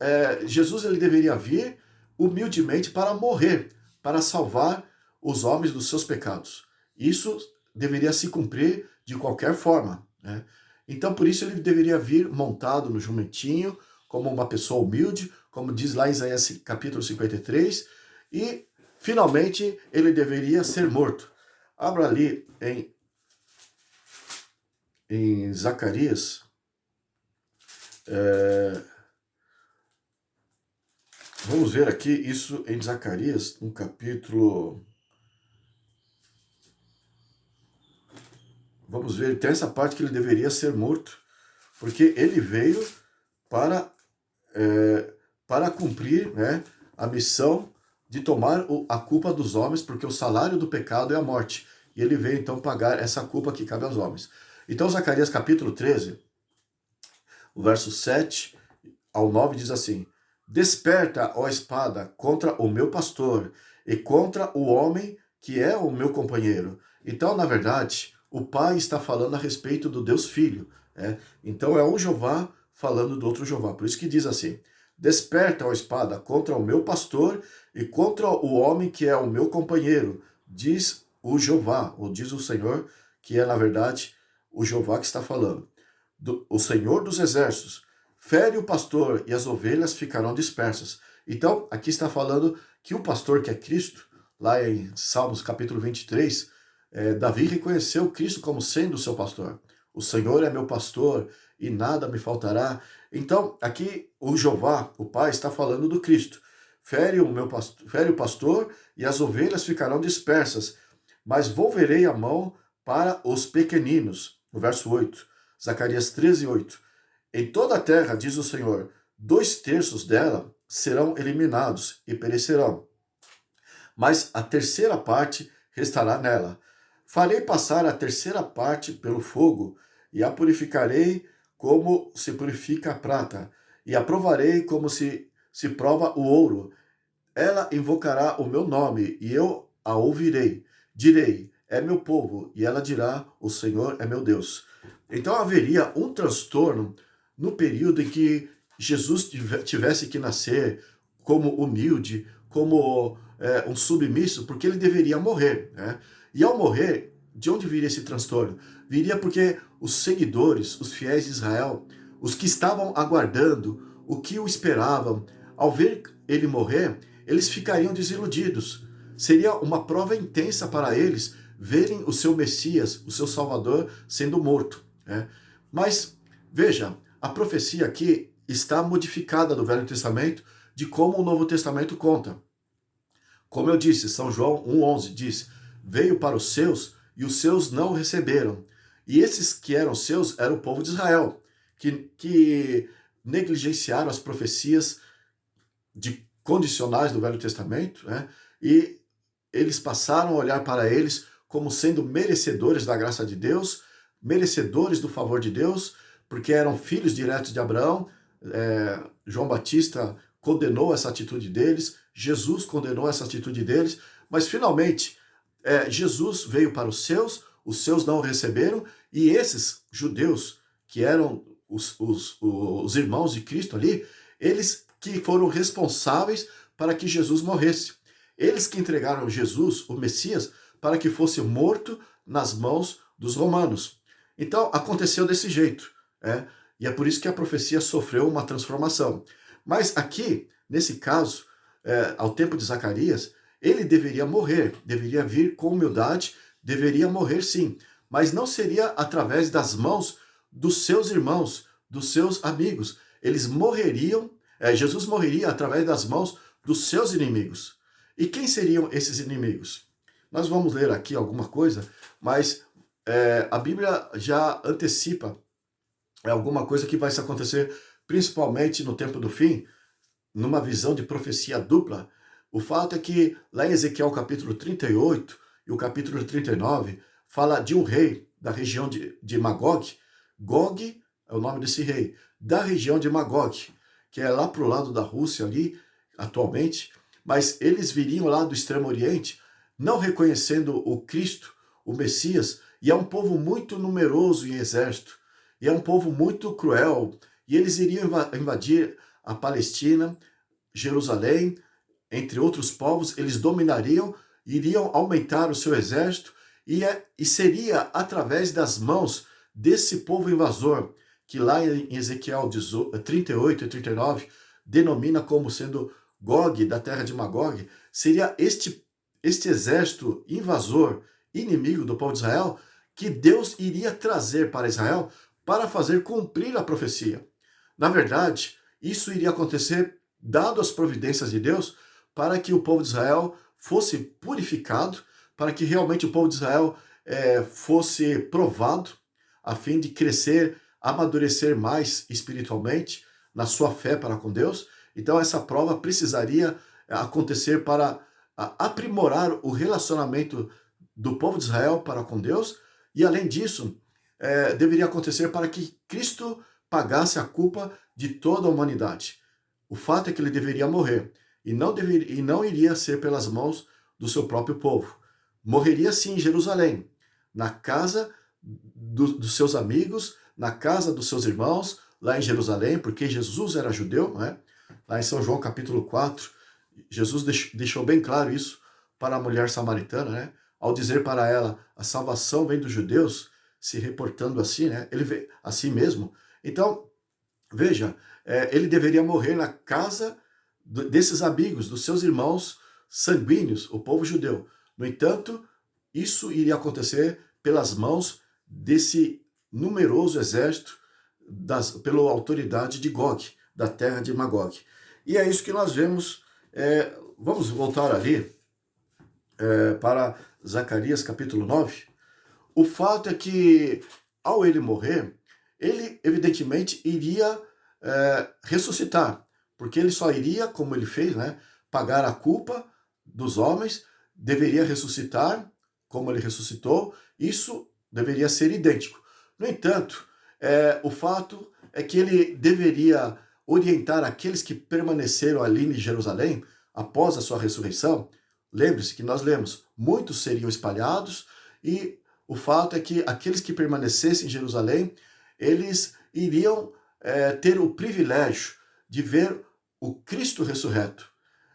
Jesus ele deveria vir humildemente para morrer, para salvar os homens dos seus pecados. Isso deveria se cumprir de qualquer forma, né? Então, por isso ele deveria vir montado no jumentinho, como uma pessoa humilde, como diz lá em Isaías capítulo 53, e, finalmente, ele deveria ser morto. Abra ali em Zacarias, vamos ver aqui isso em Zacarias, no capítulo... Vamos ver, tem essa parte que ele deveria ser morto, porque ele veio para cumprir, né, a missão de tomar a culpa dos homens, porque o salário do pecado é a morte. E ele veio então pagar essa culpa que cabe aos homens. Então Zacarias capítulo 13, o verso 7 ao 9 diz assim, Desperta, ó espada, contra o meu pastor e contra o homem que é o meu companheiro. Então, na verdade, o pai está falando a respeito do Deus Filho. Então é um Jeová falando do outro Jeová. Por isso que diz assim, Desperta, ó espada, contra o meu pastor e contra o homem que é o meu companheiro, diz o Jeová, ou diz o Senhor, que é, na verdade, o Jeová que está falando. O Senhor dos Exércitos. fere o pastor e as ovelhas ficarão dispersas. Então, aqui está falando que o pastor, que é Cristo, lá em Salmos capítulo 23, Davi reconheceu Cristo como sendo o seu pastor. O Senhor é meu pastor e nada me faltará. Então, aqui o Jeová, o Pai, está falando do Cristo. Fere o pastor e as ovelhas ficarão dispersas, mas volverei a mão para os pequeninos. No verso 8, Zacarias 13, 8. Em toda a terra, diz o Senhor, 2/3 dela serão eliminados e perecerão, mas a terceira parte restará nela. Farei passar a terceira parte pelo fogo, e a purificarei como se purifica a prata, e a provarei como se prova o ouro. Ela invocará o meu nome, e eu a ouvirei. Direi, é meu povo, e ela dirá, o Senhor é meu Deus. Então haveria um transtorno no período em que Jesus tivesse que nascer como humilde, como um submisso, porque ele deveria morrer, né? E ao morrer, de onde viria esse transtorno? Viria porque os seguidores, os fiéis de Israel, os que estavam aguardando, o que o esperavam, ao ver ele morrer, eles ficariam desiludidos. Seria uma prova intensa para eles verem o seu Messias, o seu Salvador, sendo morto, né? Mas, veja, a profecia aqui está modificada do Velho Testamento de como o Novo Testamento conta. Como eu disse, São João 1,11 diz, veio para os seus e os seus não o receberam. E esses que eram seus eram o povo de Israel, que negligenciaram as profecias condicionais do Velho Testamento, né? E eles passaram a olhar para eles como sendo merecedores da graça de Deus, merecedores do favor de Deus, porque eram filhos diretos de Abraão. João Batista condenou essa atitude deles, Jesus condenou essa atitude deles, mas finalmente Jesus veio para os seus não o receberam, e esses judeus, que eram os irmãos de Cristo ali, eles que foram responsáveis para que Jesus morresse. Eles que entregaram Jesus, o Messias, para que fosse morto nas mãos dos romanos. Então, aconteceu desse jeito, e é por isso que a profecia sofreu uma transformação. Mas aqui, nesse caso, ao tempo de Zacarias, ele deveria morrer, deveria vir com humildade, deveria morrer sim, mas não seria através das mãos dos seus irmãos, dos seus amigos. Eles morreriam, Jesus morreria através das mãos dos seus inimigos. E quem seriam esses inimigos? Nós vamos ler aqui alguma coisa, mas a Bíblia já antecipa alguma coisa que vai se acontecer principalmente no tempo do fim, numa visão de profecia dupla. O fato é que lá em Ezequiel capítulo 38 e o capítulo 39 fala de um rei da região de Magog. Gog é o nome desse rei, da região de Magog, que é lá para o lado da Rússia ali, atualmente, mas eles viriam lá do Extremo Oriente, não reconhecendo o Cristo, o Messias, e é um povo muito numeroso em exército, e é um povo muito cruel, e eles iriam invadir a Palestina, Jerusalém, entre outros povos, eles dominariam, iriam aumentar o seu exército, e seria através das mãos desse povo invasor, que lá em Ezequiel 38 e 39 denomina como sendo Gog, da terra de Magog, seria este exército invasor, inimigo do povo de Israel, que Deus iria trazer para Israel para fazer cumprir a profecia. Na verdade, isso iria acontecer dado as providências de Deus para que o povo de Israel fosse purificado, para que realmente o povo de Israel fosse provado, a fim de crescer, amadurecer mais espiritualmente na sua fé para com Deus. Então essa prova precisaria acontecer para aprimorar o relacionamento do povo de Israel para com Deus, e além disso, deveria acontecer para que Cristo pagasse a culpa de toda a humanidade. O fato é que ele deveria morrer, e não iria ser pelas mãos do seu próprio povo. Morreria sim em Jerusalém, na casa dos seus amigos, na casa dos seus irmãos, lá em Jerusalém, porque Jesus era judeu, não é? Lá em São João capítulo 4, Jesus deixou bem claro isso para a mulher samaritana, né? Ao dizer para ela, a salvação vem dos judeus, se reportando assim, né? Ele vê assim mesmo. Então, Veja, ele deveria morrer na casa desses amigos, dos seus irmãos sanguíneos, o povo judeu. No entanto, isso iria acontecer pelas mãos desse numeroso exército, pela autoridade de Gog, da terra de Magog. E é isso que nós vemos. Vamos voltar ali para Zacarias capítulo 9. O fato é que, ao ele morrer, ele evidentemente iria ressuscitar, porque ele só iria, como ele fez, né, pagar a culpa dos homens, deveria ressuscitar, como ele ressuscitou, isso deveria ser idêntico. No entanto, o fato é que ele deveria orientar aqueles que permaneceram ali em Jerusalém após a sua ressurreição. Lembre-se que nós lemos, muitos seriam espalhados, e o fato é que aqueles que permanecessem em Jerusalém, eles iriam ter o privilégio de ver o Cristo ressurreto.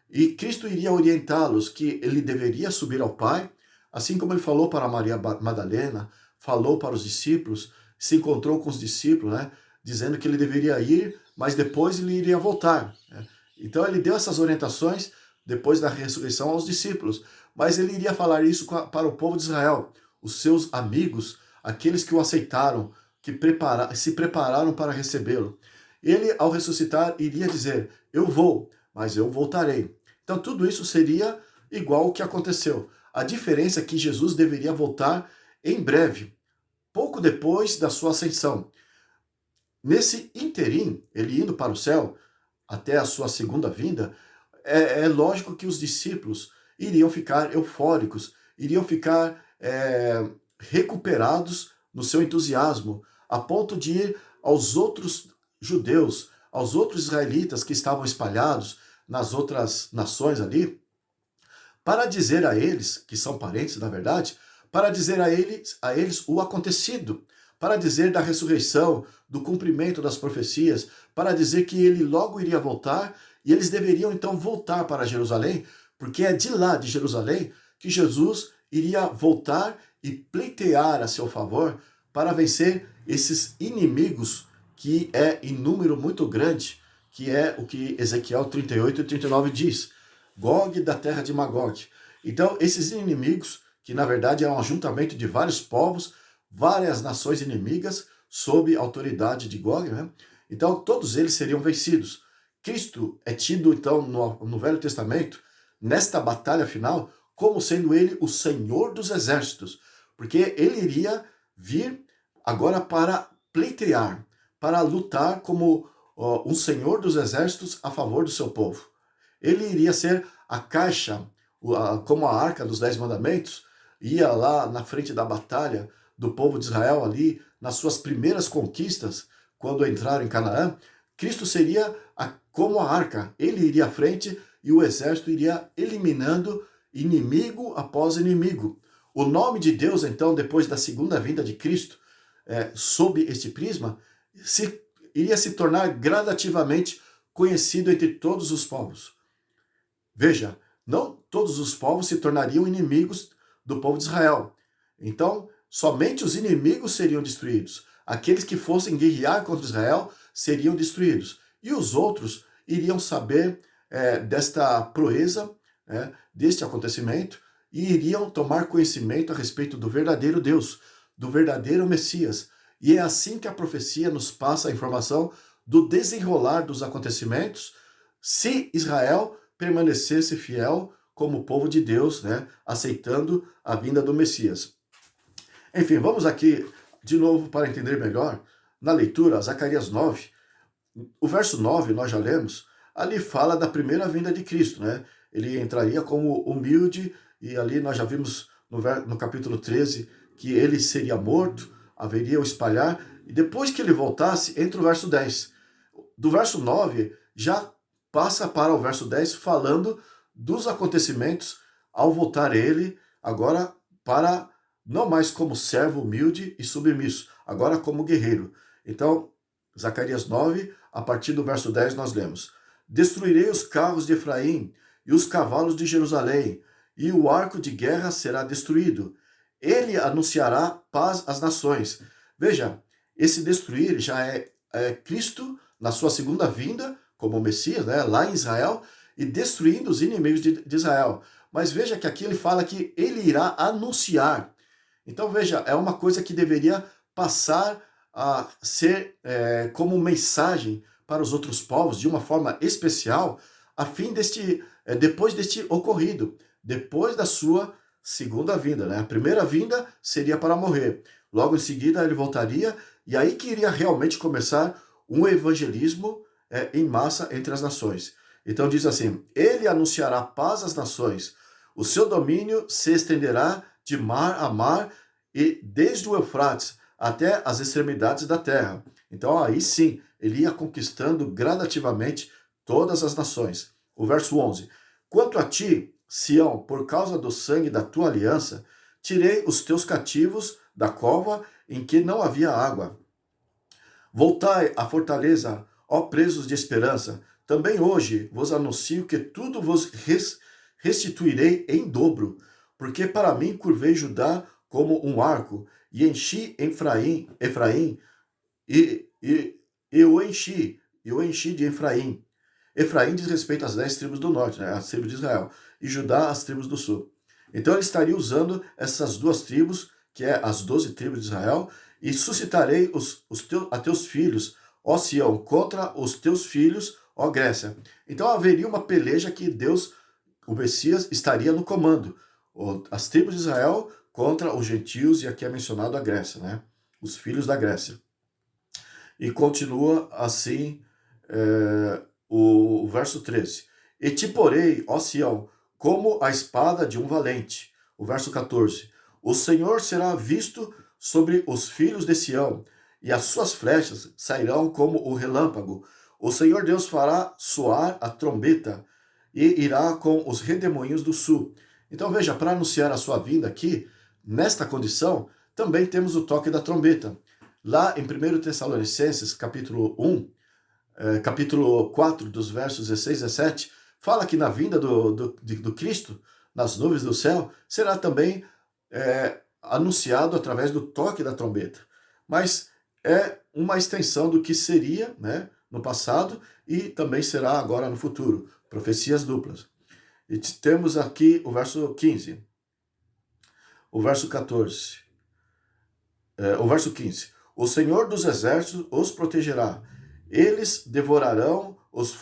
E Cristo iria orientá-los que ele deveria subir ao Pai, assim como ele falou para Maria Madalena, falou para os discípulos, se encontrou com os discípulos, né, dizendo que ele deveria ir, mas depois ele iria voltar. Né? Então ele deu essas orientações depois da ressurreição aos discípulos, mas ele iria falar isso para o povo de Israel, os seus amigos, aqueles que o aceitaram, que se prepararam para recebê-lo. Ele, ao ressuscitar, iria dizer, eu vou, mas eu voltarei. Então tudo isso seria igual ao que aconteceu. A diferença é que Jesus deveria voltar em breve, pouco depois da sua ascensão. Nesse interim, ele indo para o céu, até a sua segunda vinda, é lógico que os discípulos iriam ficar eufóricos, iriam ficar recuperados no seu entusiasmo, a ponto de ir aos outros judeus, aos outros israelitas que estavam espalhados nas outras nações ali, para dizer a eles, que são parentes na verdade, para dizer a eles o acontecido, para dizer da ressurreição, do cumprimento das profecias, para dizer que ele logo iria voltar, e eles deveriam então voltar para Jerusalém, porque é de lá, de Jerusalém, que Jesus iria voltar e pleitear a seu favor para vencer esses inimigos que é em número muito grande, que é o que Ezequiel 38 e 39 diz. Gog da terra de Magog. Então, esses inimigos, que na verdade é um ajuntamento de vários povos, várias nações inimigas, sob a autoridade de Gog, né? Então, todos eles seriam vencidos. Cristo é tido, então, no Velho Testamento, nesta batalha final, como sendo ele o Senhor dos exércitos, porque ele iria vir agora para pleitear, para lutar como um Senhor dos exércitos a favor do seu povo. Ele iria ser a caixa, como a arca dos 10 mandamentos, ia lá na frente da batalha do povo de Israel ali, nas suas primeiras conquistas, quando entraram em Canaã. Cristo seria como a arca, ele iria à frente e o exército iria eliminando inimigo após inimigo. O nome de Deus, então, depois da segunda vinda de Cristo, sob este prisma, iria se tornar gradativamente conhecido entre todos os povos. Veja, não todos os povos se tornariam inimigos do povo de Israel. Então, somente os inimigos seriam destruídos. Aqueles que fossem guerrear contra Israel seriam destruídos. E os outros iriam saber desta proeza, deste acontecimento, e iriam tomar conhecimento a respeito do verdadeiro Deus, do verdadeiro Messias. E é assim que a profecia nos passa a informação do desenrolar dos acontecimentos, se Israel permanecesse fiel como povo de Deus, aceitando a vinda do Messias. Enfim, vamos aqui de novo para entender melhor, na leitura, Zacarias 9, o verso 9 nós já lemos, ali fala da primeira vinda de Cristo, Ele entraria como humilde, e ali nós já vimos no capítulo 13 que ele seria morto, haveria o espalhar, e depois que ele voltasse, entra o verso 10. Do verso 9 já passa para o verso 10 falando dos acontecimentos ao voltar ele, agora para não mais como servo humilde e submisso, agora como guerreiro. Então, Zacarias 9, a partir do verso 10 nós lemos: Destruirei os carros de Efraim e os cavalos de Jerusalém, e o arco de guerra será destruído. Ele anunciará paz às nações. Veja, esse destruir já é Cristo na sua segunda vinda, como Messias, né, lá em Israel, e destruindo os inimigos de Israel. Mas veja que aqui ele fala que ele irá anunciar. Então veja, é uma coisa que deveria passar a ser como mensagem para os outros povos de uma forma especial, a fim depois deste ocorrido, depois da sua segunda vinda, né? A primeira vinda seria para morrer. Logo em seguida ele voltaria e aí que iria realmente começar um evangelismo em massa entre as nações. Então diz assim: ele anunciará paz às nações, o seu domínio se estenderá de mar a mar e desde o Eufrates até as extremidades da terra. Então aí sim, ele ia conquistando gradativamente todas as nações. O verso 11: quanto a ti, Sião, por causa do sangue da tua aliança, tirei os teus cativos da cova em que não havia água. Voltai à fortaleza, ó presos de esperança. Também hoje vos anuncio que tudo vos restituirei em dobro, porque para mim curvei Judá como um arco, e enchi Efraim e o enchi de Efraim. Efraim diz respeito às 10 tribos do norte, né, as tribos de Israel, e Judá as tribos do sul. Então ele estaria usando essas duas tribos, que é as 12 tribos de Israel, e suscitarei a teus filhos, ó Sião, contra os teus filhos, ó Grécia. Então haveria uma peleja que Deus, o Messias, estaria no comando. As tribos de Israel contra os gentios, e aqui é mencionado a Grécia, né? Os filhos da Grécia. E continua assim o verso 13. E te porei, ó Sião, como a espada de um valente. O verso 14. O Senhor será visto sobre os filhos de Sião, e as suas flechas sairão como o relâmpago. O Senhor Deus fará soar a trombeta, e irá com os redemoinhos do sul. Então veja, para anunciar a sua vinda aqui, nesta condição, também temos o toque da trombeta. Lá em 1 Tessalonicenses, capítulo 1, capítulo 4, dos versos 16 e 17, fala que na vinda do Cristo, nas nuvens do céu, será também anunciado através do toque da trombeta. Mas é uma extensão do que seria, né, no passado e também será agora no futuro. Profecias duplas. E temos aqui o verso 15. O verso 14. O verso 15. O Senhor dos exércitos os protegerá. Eles devorarão os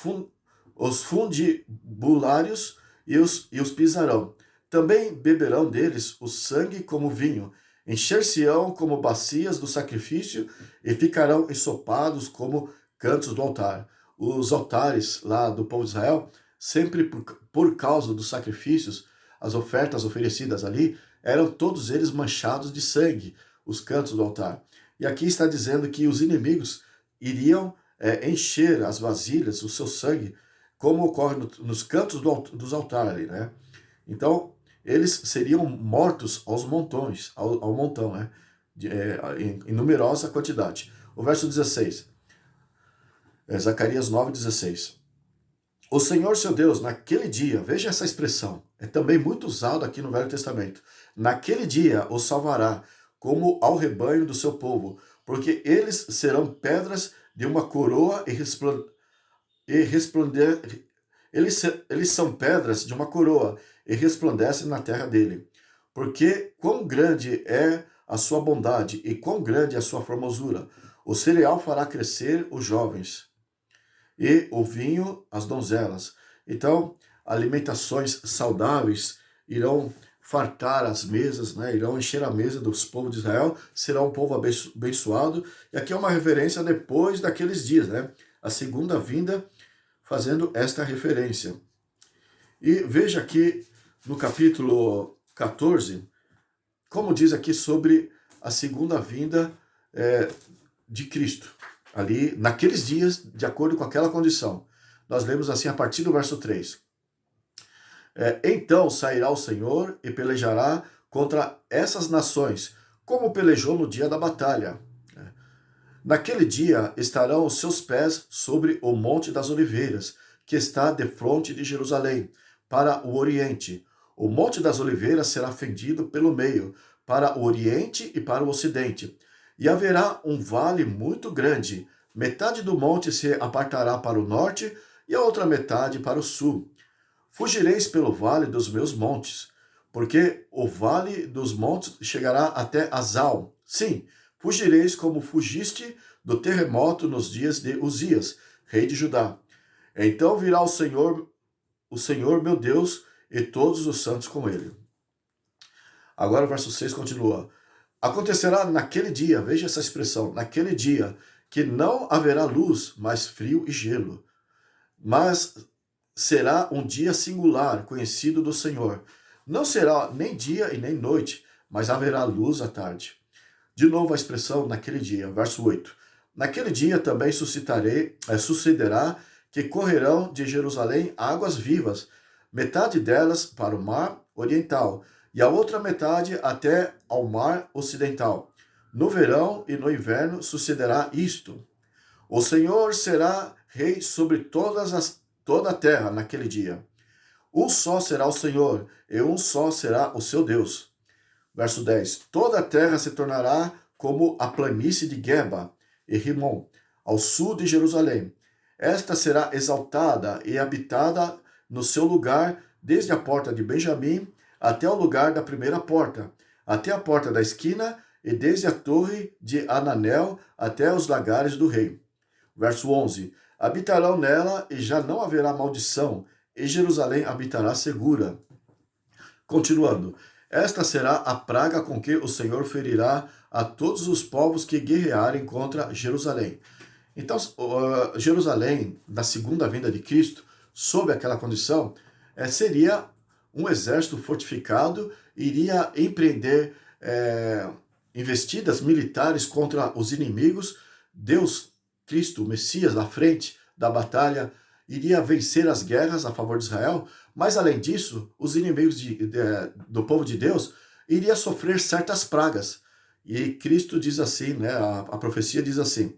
fundibulários e os pisarão. Também beberão deles o sangue como vinho. Encher-se-ão como bacias do sacrifício e ficarão ensopados como cantos do altar. Os altares lá do povo de Israel, sempre por causa dos sacrifícios, as ofertas oferecidas ali, eram todos eles manchados de sangue, os cantos do altar. E aqui está dizendo que os inimigos iriam encher as vasilhas, o seu sangue, como ocorre nos cantos dos altares ali, né? Então, eles seriam mortos aos montões, ao montão, né? Em numerosa quantidade. O verso 16, Zacarias 9,16. O Senhor seu Deus, naquele dia, veja essa expressão, é também muito usado aqui no Velho Testamento. Naquele dia o salvará, como ao rebanho do seu povo, porque eles serão pedras de uma coroa eles são pedras de uma coroa e resplandecem na terra dele. Porque quão grande é a sua bondade e quão grande é a sua formosura. O cereal fará crescer os jovens e o vinho as donzelas. Então, alimentações saudáveis irão fartar as mesas, né? Irão encher a mesa dos povos de Israel, será um povo abençoado. E aqui é uma referência depois daqueles dias, né? A segunda vinda, fazendo esta referência. E veja aqui no capítulo 14, como diz aqui sobre a segunda vinda de Cristo. Ali, naqueles dias, de acordo com aquela condição. Nós lemos assim a partir do verso 3. Então sairá o Senhor e pelejará contra essas nações, como pelejou no dia da batalha. Naquele dia estarão os seus pés sobre o Monte das Oliveiras, que está defronte de Jerusalém, para o oriente. O Monte das Oliveiras será fendido pelo meio, para o oriente e para o ocidente. E haverá um vale muito grande, Metade do monte se apartará para o norte e a outra metade para o sul. Fugireis pelo vale dos meus montes, porque o vale dos montes chegará até Azal. Sim, fugireis como fugiste do terremoto nos dias de Uzias, rei de Judá. Então virá o Senhor meu Deus, e todos os santos com ele. Agora o verso 6 continua. Acontecerá naquele dia, veja essa expressão, naquele dia, que não haverá luz, mas frio e gelo. Mas será um dia singular, conhecido do Senhor. Não será nem dia e nem noite, mas haverá luz à tarde. De novo a expressão naquele dia, verso 8. Naquele dia também sucederá que correrão de Jerusalém águas vivas, metade delas para o mar oriental, e a outra metade até ao mar ocidental. No verão e no inverno sucederá isto. O Senhor será rei sobre toda a terra naquele dia. Um só será o Senhor, e um só será o seu Deus. Verso 10. Toda a terra se tornará como a planície de Geba e Rimon, ao sul de Jerusalém. Esta será exaltada e habitada no seu lugar, desde a porta de Benjamim até o lugar da primeira porta, até a porta da esquina, e desde a torre de Ananel até os lagares do rei. Verso 11. Habitarão nela e já não haverá maldição, e Jerusalém habitará segura. Continuando. Esta será a praga com que o Senhor ferirá a todos os povos que guerrearem contra Jerusalém. Então, Jerusalém, na segunda vinda de Cristo, sob aquela condição, seria um exército fortificado, iria empreender investidas militares contra os inimigos. Deus, Cristo, o Messias, à frente da batalha, iria vencer as guerras a favor de Israel, mas além disso, os inimigos do povo de Deus iriam sofrer certas pragas. E Cristo diz assim, né, a profecia diz assim,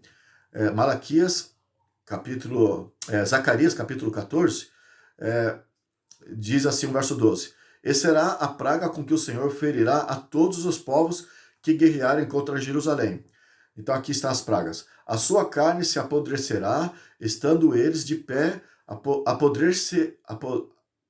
Zacarias capítulo 14, diz assim o verso 12, e será a praga com que o Senhor ferirá a todos os povos que guerrearem contra Jerusalém. Então aqui estão as pragas. A sua carne se apodrecerá, estando eles de pé,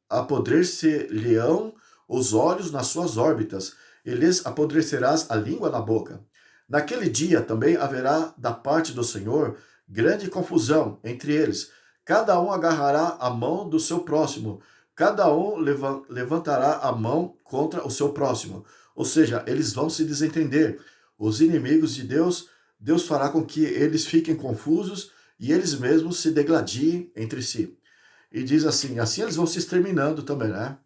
apodrecer-lhe-ão os olhos nas suas órbitas, e lhes apodrecerás a língua na boca. Naquele dia também haverá da parte do Senhor grande confusão entre eles. Cada um agarrará a mão do seu próximo, cada um levantará a mão contra o seu próximo. Ou seja, eles vão se desentender. Os inimigos de Deus, Deus fará com que eles fiquem confusos e eles mesmos se degladiem entre si. E diz assim eles vão se exterminando também, né?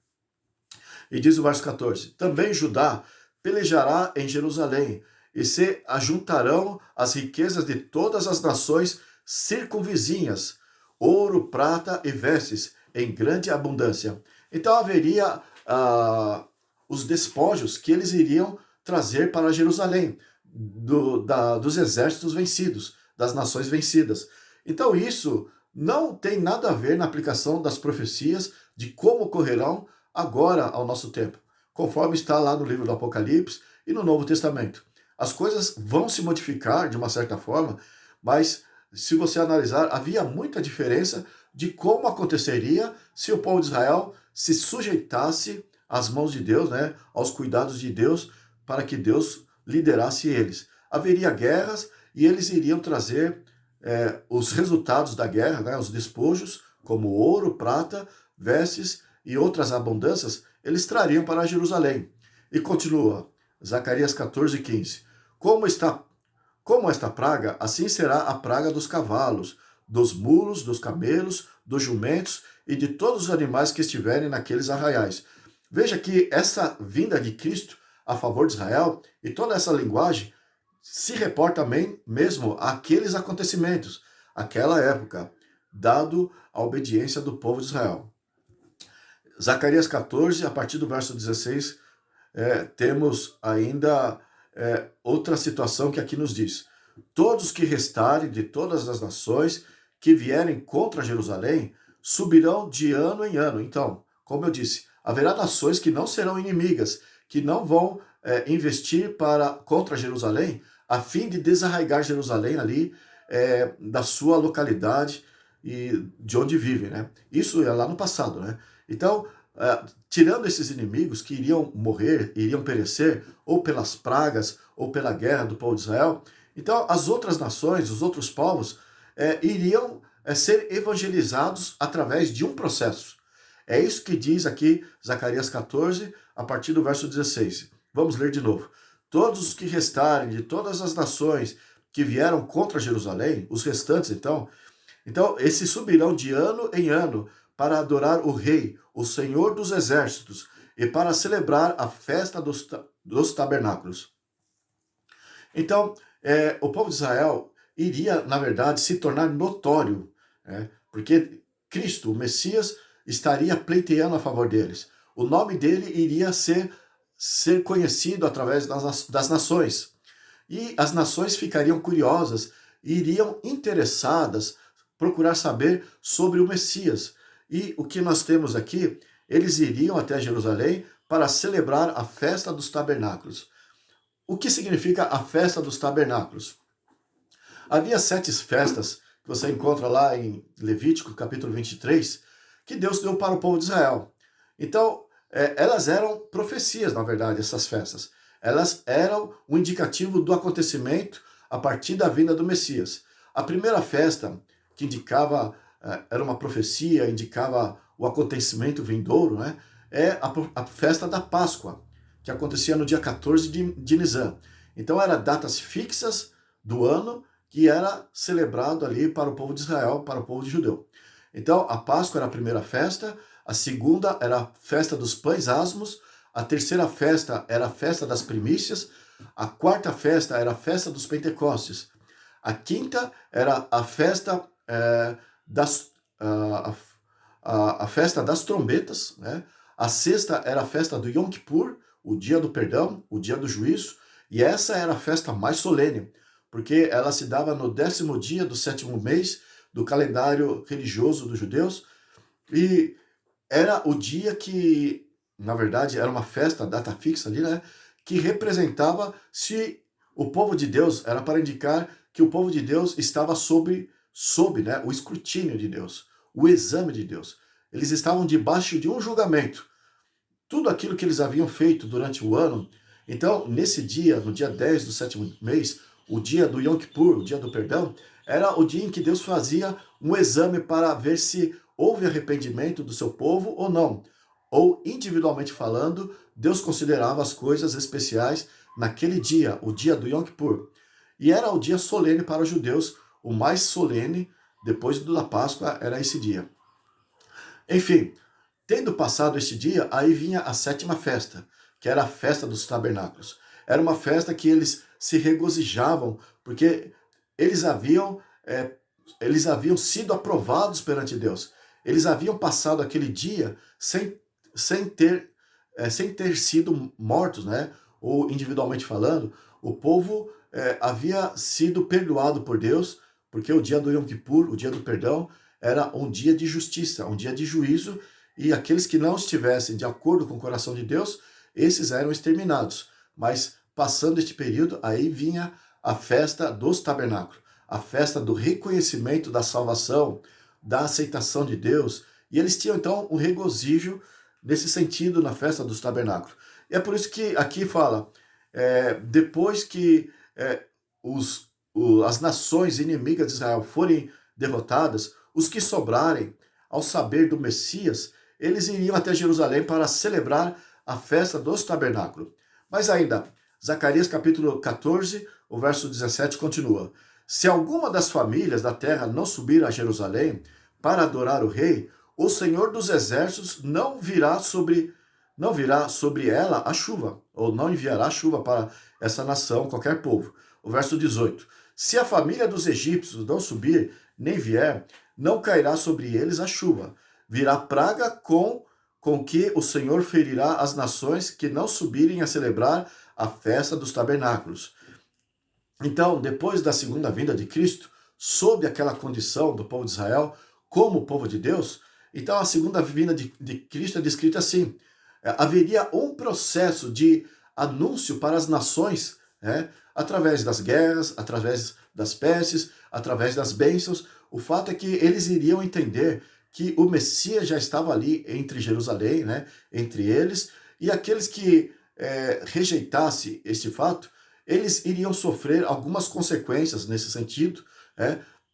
E diz o verso 14, também Judá pelejará em Jerusalém, e se ajuntarão as riquezas de todas as nações circunvizinhas, ouro, prata e vestes, em grande abundância. Então haveria os despojos que eles iriam trazer para Jerusalém, dos exércitos vencidos, das nações vencidas. Então isso não tem nada a ver na aplicação das profecias de como ocorrerão agora ao nosso tempo, conforme está lá no livro do Apocalipse e no Novo Testamento. As coisas vão se modificar de uma certa forma, mas se você analisar, havia muita diferença de como aconteceria se o povo de Israel se sujeitasse às mãos de Deus, né, aos cuidados de Deus, para que Deus liderasse eles. Haveria guerras e eles iriam trazer os resultados da guerra, né, os despojos, como ouro, prata, vestes e outras abundâncias, eles trariam para Jerusalém. E continua, Zacarias 14, 15. Como esta praga, assim será a praga dos cavalos, dos mulos, dos camelos, dos jumentos e de todos os animais que estiverem naqueles arraiais. Veja que essa vinda de Cristo a favor de Israel e toda essa linguagem se reporta mesmo àqueles acontecimentos, àquela época, dado a obediência do povo de Israel. Zacarias 14, a partir do verso 16, temos ainda outra situação que aqui nos diz. Todos que restarem de todas as nações que vierem contra Jerusalém subirão de ano em ano. Então, como eu disse, haverá nações que não serão inimigas, que não vão investir contra Jerusalém, a fim de desarraigar Jerusalém ali, da sua localidade e de onde vive, né? Isso é lá no passado, né? Então, tirando esses inimigos que iriam morrer, iriam perecer, ou pelas pragas, ou pela guerra do povo de Israel, então as outras nações, os outros povos, iriam ser evangelizados através de um processo. É isso que diz aqui Zacarias 14, a partir do verso 16. Vamos ler de novo. Todos os que restarem de todas as nações que vieram contra Jerusalém, os restantes então esses subirão de ano em ano para adorar o Rei, o Senhor dos Exércitos, e para celebrar a festa dos tabernáculos. Então, o povo de Israel iria, na verdade, se tornar notório, porque Cristo, o Messias, estaria pleiteando a favor deles. O nome dele iria ser conhecido através das nações. E as nações ficariam curiosas, iriam interessadas, procurar saber sobre o Messias. E o que nós temos aqui, eles iriam até Jerusalém para celebrar a festa dos tabernáculos. O que significa a festa dos tabernáculos? Havia 7 festas que você encontra lá em Levítico, capítulo 23, que Deus deu para o povo de Israel. Então, elas eram profecias, na verdade, essas festas. Elas eram um indicativo do acontecimento a partir da vinda do Messias. A primeira festa, que indicava, era uma profecia, indicava o acontecimento vindouro, né? É a festa da Páscoa, que acontecia no dia 14 de Nisan. Então, eram datas fixas do ano que era celebrado ali para o povo de Israel, para o povo de judeu. Então, a Páscoa era a primeira festa, a segunda era a festa dos pães asmos, a terceira festa era a festa das primícias, a quarta festa era a festa dos Pentecostes, a quinta era a festa a festa das trombetas, né? A sexta era a festa do Yom Kippur, o dia do perdão, o dia do juízo, e essa era a festa mais solene, porque ela se dava no 10º dia do 7º mês do calendário religioso dos judeus, e era o dia que, na verdade, era uma festa, data fixa ali, né? Que representava se o povo de Deus, era para indicar que o povo de Deus estava sob né, o escrutínio de Deus, o exame de Deus. Eles estavam debaixo de um julgamento. Tudo aquilo que eles haviam feito durante o ano. Então, nesse dia, no dia 10 do 7º mês, o dia do Yom Kippur, o dia do perdão, era o dia em que Deus fazia um exame para ver se houve arrependimento do seu povo ou não. Ou, individualmente falando, Deus considerava as coisas especiais naquele dia, o dia do Yom Kippur. E era o dia solene para os judeus, o mais solene, depois da Páscoa, era esse dia. Enfim, tendo passado este dia, aí vinha a 7ª festa, que era a festa dos tabernáculos. Era uma festa que eles se regozijavam, porque eles haviam sido aprovados perante Deus. Eles haviam passado aquele dia sem ter sido mortos, né? Ou individualmente falando, o povo havia sido perdoado por Deus, porque o dia do Yom Kippur, o dia do perdão, era um dia de justiça, um dia de juízo, e aqueles que não estivessem de acordo com o coração de Deus, esses eram exterminados. Mas passando este período, aí vinha a festa dos tabernáculos, a festa do reconhecimento da salvação, da aceitação de Deus, e eles tinham então um regozijo nesse sentido na festa dos tabernáculos. E é por isso que aqui fala, depois que as nações inimigas de Israel forem derrotadas, os que sobrarem, ao saber do Messias, eles iriam até Jerusalém para celebrar a festa dos tabernáculos. Mas ainda, Zacarias capítulo 14, o verso 17 continua. Se alguma das famílias da terra não subir a Jerusalém para adorar o rei, o Senhor dos exércitos não virá sobre ela a chuva, ou não enviará chuva para essa nação, qualquer povo. O verso 18. Se a família dos egípcios não subir, nem vier, não cairá sobre eles a chuva. Virá praga com que o Senhor ferirá as nações que não subirem a celebrar a festa dos tabernáculos. Então, depois da segunda vinda de Cristo, sob aquela condição do povo de Israel, como povo de Deus, então a segunda vinda de Cristo é descrita assim. Haveria um processo de anúncio para as nações através das guerras, através das pestes, através das bênçãos. O fato é que eles iriam entender que o Messias já estava ali entre Jerusalém, entre eles, e aqueles que rejeitassem este fato, eles iriam sofrer algumas consequências nesse sentido,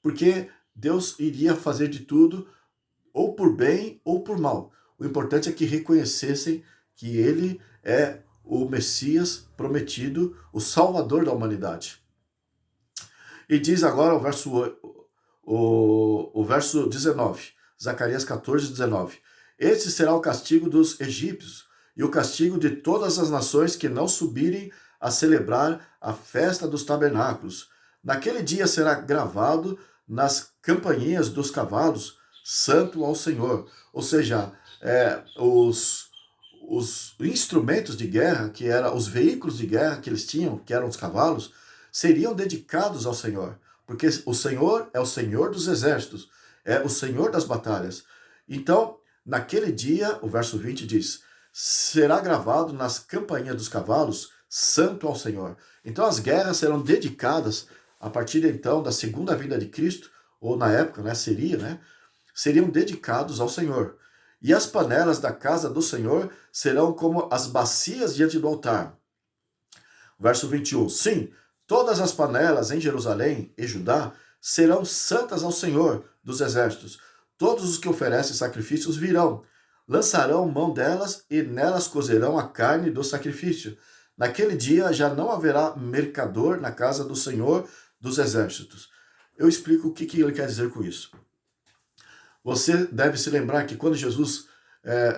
porque Deus iria fazer de tudo, ou por bem ou por mal. O importante é que reconhecessem que ele é o Messias prometido, o Salvador da humanidade. E diz agora o verso 19, Zacarias 14, 19. Este será o castigo dos egípcios e o castigo de todas as nações que não subirem a celebrar a festa dos tabernáculos. Naquele dia será gravado nas campainhas dos cavalos, santo ao Senhor. Ou seja, os instrumentos de guerra, que eram os veículos de guerra que eles tinham, que eram os cavalos, seriam dedicados ao Senhor, porque o Senhor é o Senhor dos exércitos, é o Senhor das batalhas. Então, naquele dia, o verso 20 diz, será gravado nas campainhas dos cavalos, santo ao Senhor. Então, as guerras serão dedicadas, a partir então da segunda vinda de Cristo, ou na época, seriam dedicados ao Senhor. E as panelas da casa do Senhor serão como as bacias diante do altar. Verso 21. Sim, todas as panelas em Jerusalém e Judá serão santas ao Senhor dos exércitos. Todos os que oferecem sacrifícios virão, lançarão mão delas e nelas cozerão a carne do sacrifício. Naquele dia já não haverá mercador na casa do Senhor dos exércitos. Eu explico o que ele quer dizer com isso. Você deve se lembrar que quando Jesus,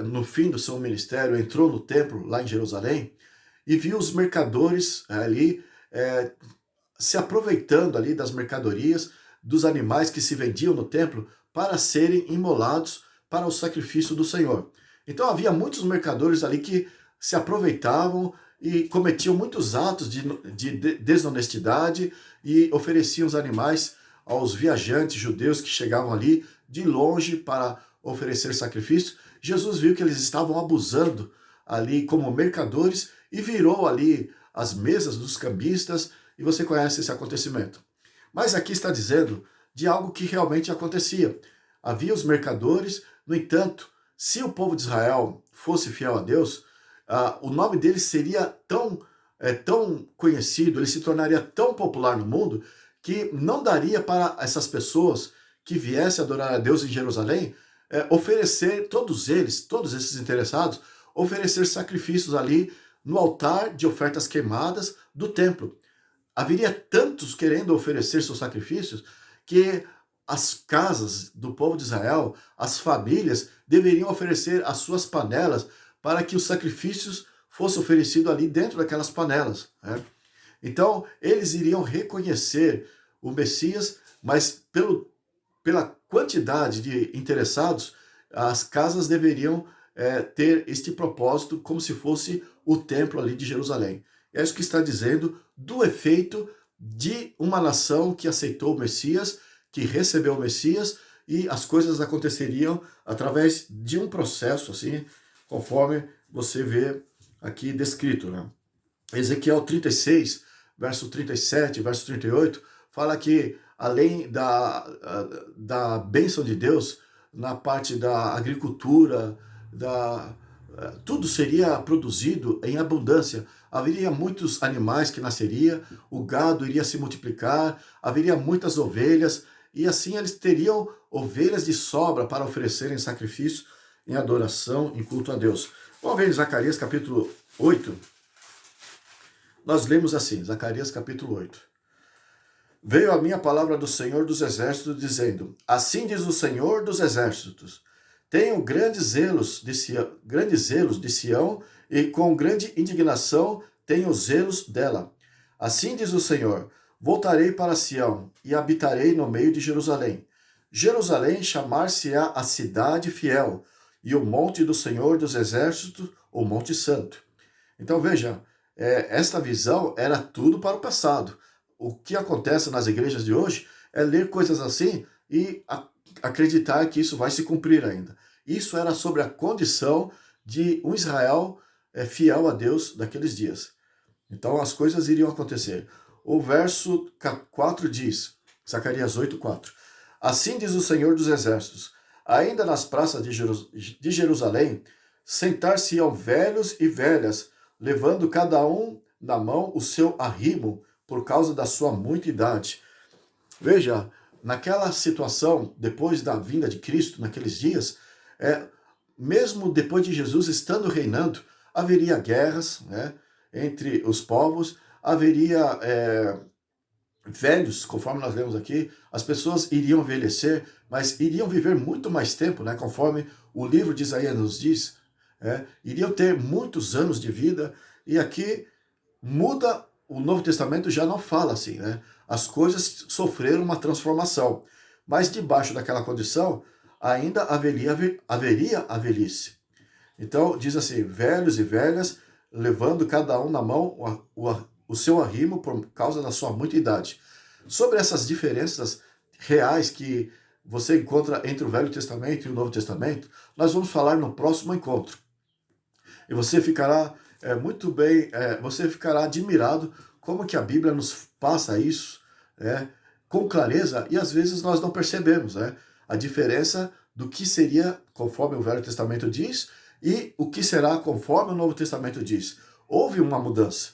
no fim do seu ministério, entrou no templo lá em Jerusalém e viu os mercadores ali se aproveitando ali das mercadorias, dos animais que se vendiam no templo para serem imolados para o sacrifício do Senhor. Então havia muitos mercadores ali que se aproveitavam e cometiam muitos atos de desonestidade e ofereciam os animais aos viajantes judeus que chegavam ali de longe para oferecer sacrifício. Jesus viu que eles estavam abusando ali como mercadores e virou ali as mesas dos cambistas, e você conhece esse acontecimento. Mas aqui está dizendo de algo que realmente acontecia. Havia os mercadores, no entanto, se o povo de Israel fosse fiel a Deus, o nome deles seria tão conhecido, ele se tornaria tão popular no mundo, que não daria para essas pessoas que viessem adorar a Deus em Jerusalém, oferecer, todos esses interessados, oferecer sacrifícios ali no altar de ofertas queimadas do templo. Haveria tantos querendo oferecer seus sacrifícios que as casas do povo de Israel, as famílias, deveriam oferecer as suas panelas para que os sacrifícios fossem oferecidos ali dentro daquelas panelas. Então, eles iriam reconhecer o Messias, mas pela quantidade de interessados, as casas deveriam ter este propósito como se fosse o templo ali de Jerusalém. É isso que está dizendo do efeito de uma nação que aceitou o Messias, que recebeu o Messias, e as coisas aconteceriam através de um processo, assim, conforme você vê aqui descrito. Ezequiel 36, verso 37, verso 38, fala que além da bênção de Deus, na parte da agricultura, tudo seria produzido em abundância. Haveria muitos animais que nasceriam, o gado iria se multiplicar, haveria muitas ovelhas, e assim eles teriam ovelhas de sobra para oferecerem sacrifício em adoração, em culto a Deus. Vamos ver em Zacarias capítulo 8. Nós lemos assim, Zacarias capítulo 8. Veio a minha palavra do Senhor dos Exércitos, dizendo, assim diz o Senhor dos Exércitos, tenho grandes zelos de Sião, e com grande indignação tenho zelos dela. Assim diz o Senhor, voltarei para Sião, e habitarei no meio de Jerusalém. Jerusalém chamar-se-á a cidade fiel, e o monte do Senhor dos Exércitos, o monte santo. Então veja, esta visão era tudo para o passado. O que acontece nas igrejas de hoje é ler coisas assim e acreditar que isso vai se cumprir ainda. Isso era sobre a condição de um Israel fiel a Deus daqueles dias. Então as coisas iriam acontecer. O verso 4 diz, Zacarias 8:4. Assim diz o Senhor dos Exércitos: ainda nas praças de Jerusalém, sentar-se-ão velhos e velhas, levando cada um na mão o seu arrimo, por causa da sua muita idade. Veja, naquela situação, depois da vinda de Cristo, naqueles dias, mesmo depois de Jesus estando reinando, haveria guerras, né, entre os povos, haveria velhos, conforme nós lemos aqui, as pessoas iriam envelhecer, mas iriam viver muito mais tempo, né, conforme o livro de Isaías nos diz, iriam ter muitos anos de vida, e aqui muda, o Novo Testamento já não fala assim, né? As coisas sofreram uma transformação, mas debaixo daquela condição ainda haveria a velhice. Então diz assim, velhos e velhas, levando cada um na mão o seu arrimo por causa da sua muita idade. Sobre essas diferenças reais que você encontra entre o Velho Testamento e o Novo Testamento, nós vamos falar no próximo encontro. E você ficará você ficará admirado como que a Bíblia nos passa isso, com clareza, e às vezes nós não percebemos, a diferença do que seria conforme o Velho Testamento diz e o que será conforme o Novo Testamento diz. Houve uma mudança.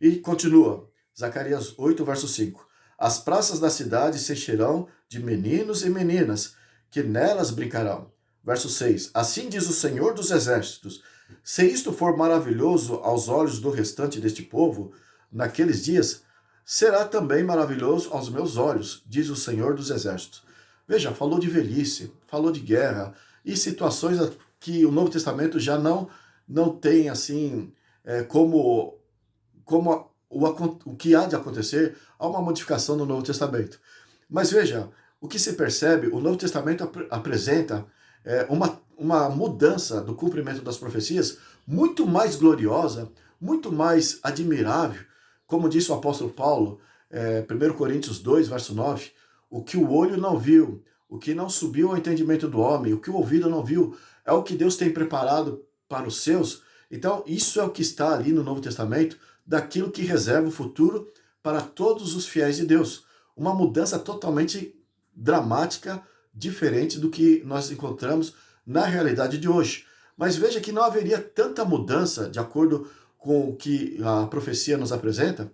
E continua, Zacarias 8, verso 5. As praças da cidade se encherão de meninos e meninas, que nelas brincarão. Verso 6. Assim diz o Senhor dos Exércitos: se isto for maravilhoso aos olhos do restante deste povo, naqueles dias, será também maravilhoso aos meus olhos, diz o Senhor dos Exércitos. Veja, falou de velhice, falou de guerra e situações que o Novo Testamento já não tem assim como o que há de acontecer. Há uma modificação no Novo Testamento. Mas veja, o que se percebe, o Novo Testamento apresenta uma mudança do cumprimento das profecias muito mais gloriosa, muito mais admirável, como disse o apóstolo Paulo, 1 Coríntios 2, verso 9, o que o olho não viu, o que não subiu ao entendimento do homem, o que o ouvido não viu, é o que Deus tem preparado para os seus. Então, isso é o que está ali no Novo Testamento, daquilo que reserva o futuro para todos os fiéis de Deus. Uma mudança totalmente dramática, diferente do que nós encontramos na realidade de hoje. Mas veja que não haveria tanta mudança, de acordo com o que a profecia nos apresenta,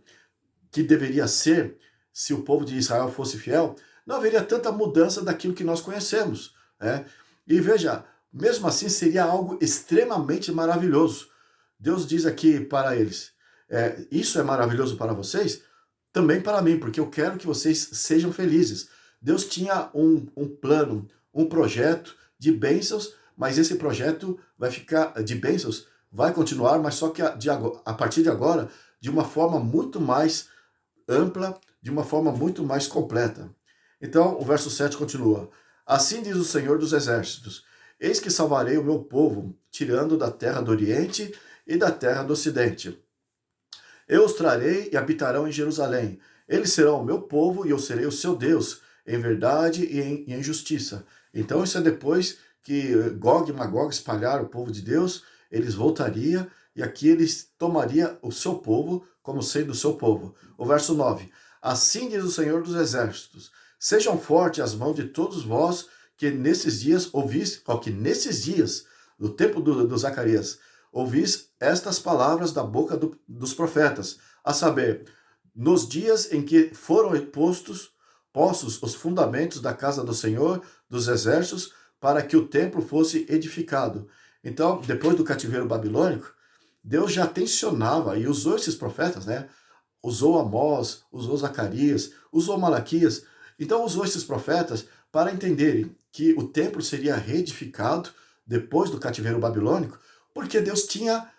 que deveria ser, se o povo de Israel fosse fiel, não haveria tanta mudança daquilo que nós conhecemos. E veja, mesmo assim seria algo extremamente maravilhoso. Deus diz aqui para eles, isso é maravilhoso para vocês? Também para mim, porque eu quero que vocês sejam felizes. Deus tinha um plano, um projeto de bênçãos, mas esse projeto de bênçãos vai continuar, mas só que a partir de agora, de uma forma muito mais ampla, de uma forma muito mais completa. Então, o verso 7 continua. Assim diz o Senhor dos Exércitos: eis que salvarei o meu povo, tirando da terra do Oriente e da terra do Ocidente. Eu os trarei e habitarão em Jerusalém. Eles serão o meu povo e eu serei o seu Deus, em verdade e em justiça. Então isso é depois que Gog e Magog espalharam o povo de Deus, eles voltariam e aqui eles tomariam o seu povo como sendo o seu povo. O verso 9. Assim diz o Senhor dos Exércitos: sejam fortes as mãos de todos vós que nesses dias no tempo do Zacarias, ouvis estas palavras da boca dos profetas, a saber, nos dias em que foram postos os fundamentos da casa do Senhor dos Exércitos, para que o templo fosse edificado. Então, depois do cativeiro babilônico, Deus já tensionava e usou esses profetas, Usou Amós, usou Zacarias, usou Malaquias. Então, usou esses profetas para entenderem que o templo seria reedificado depois do cativeiro babilônico, porque Deus tinha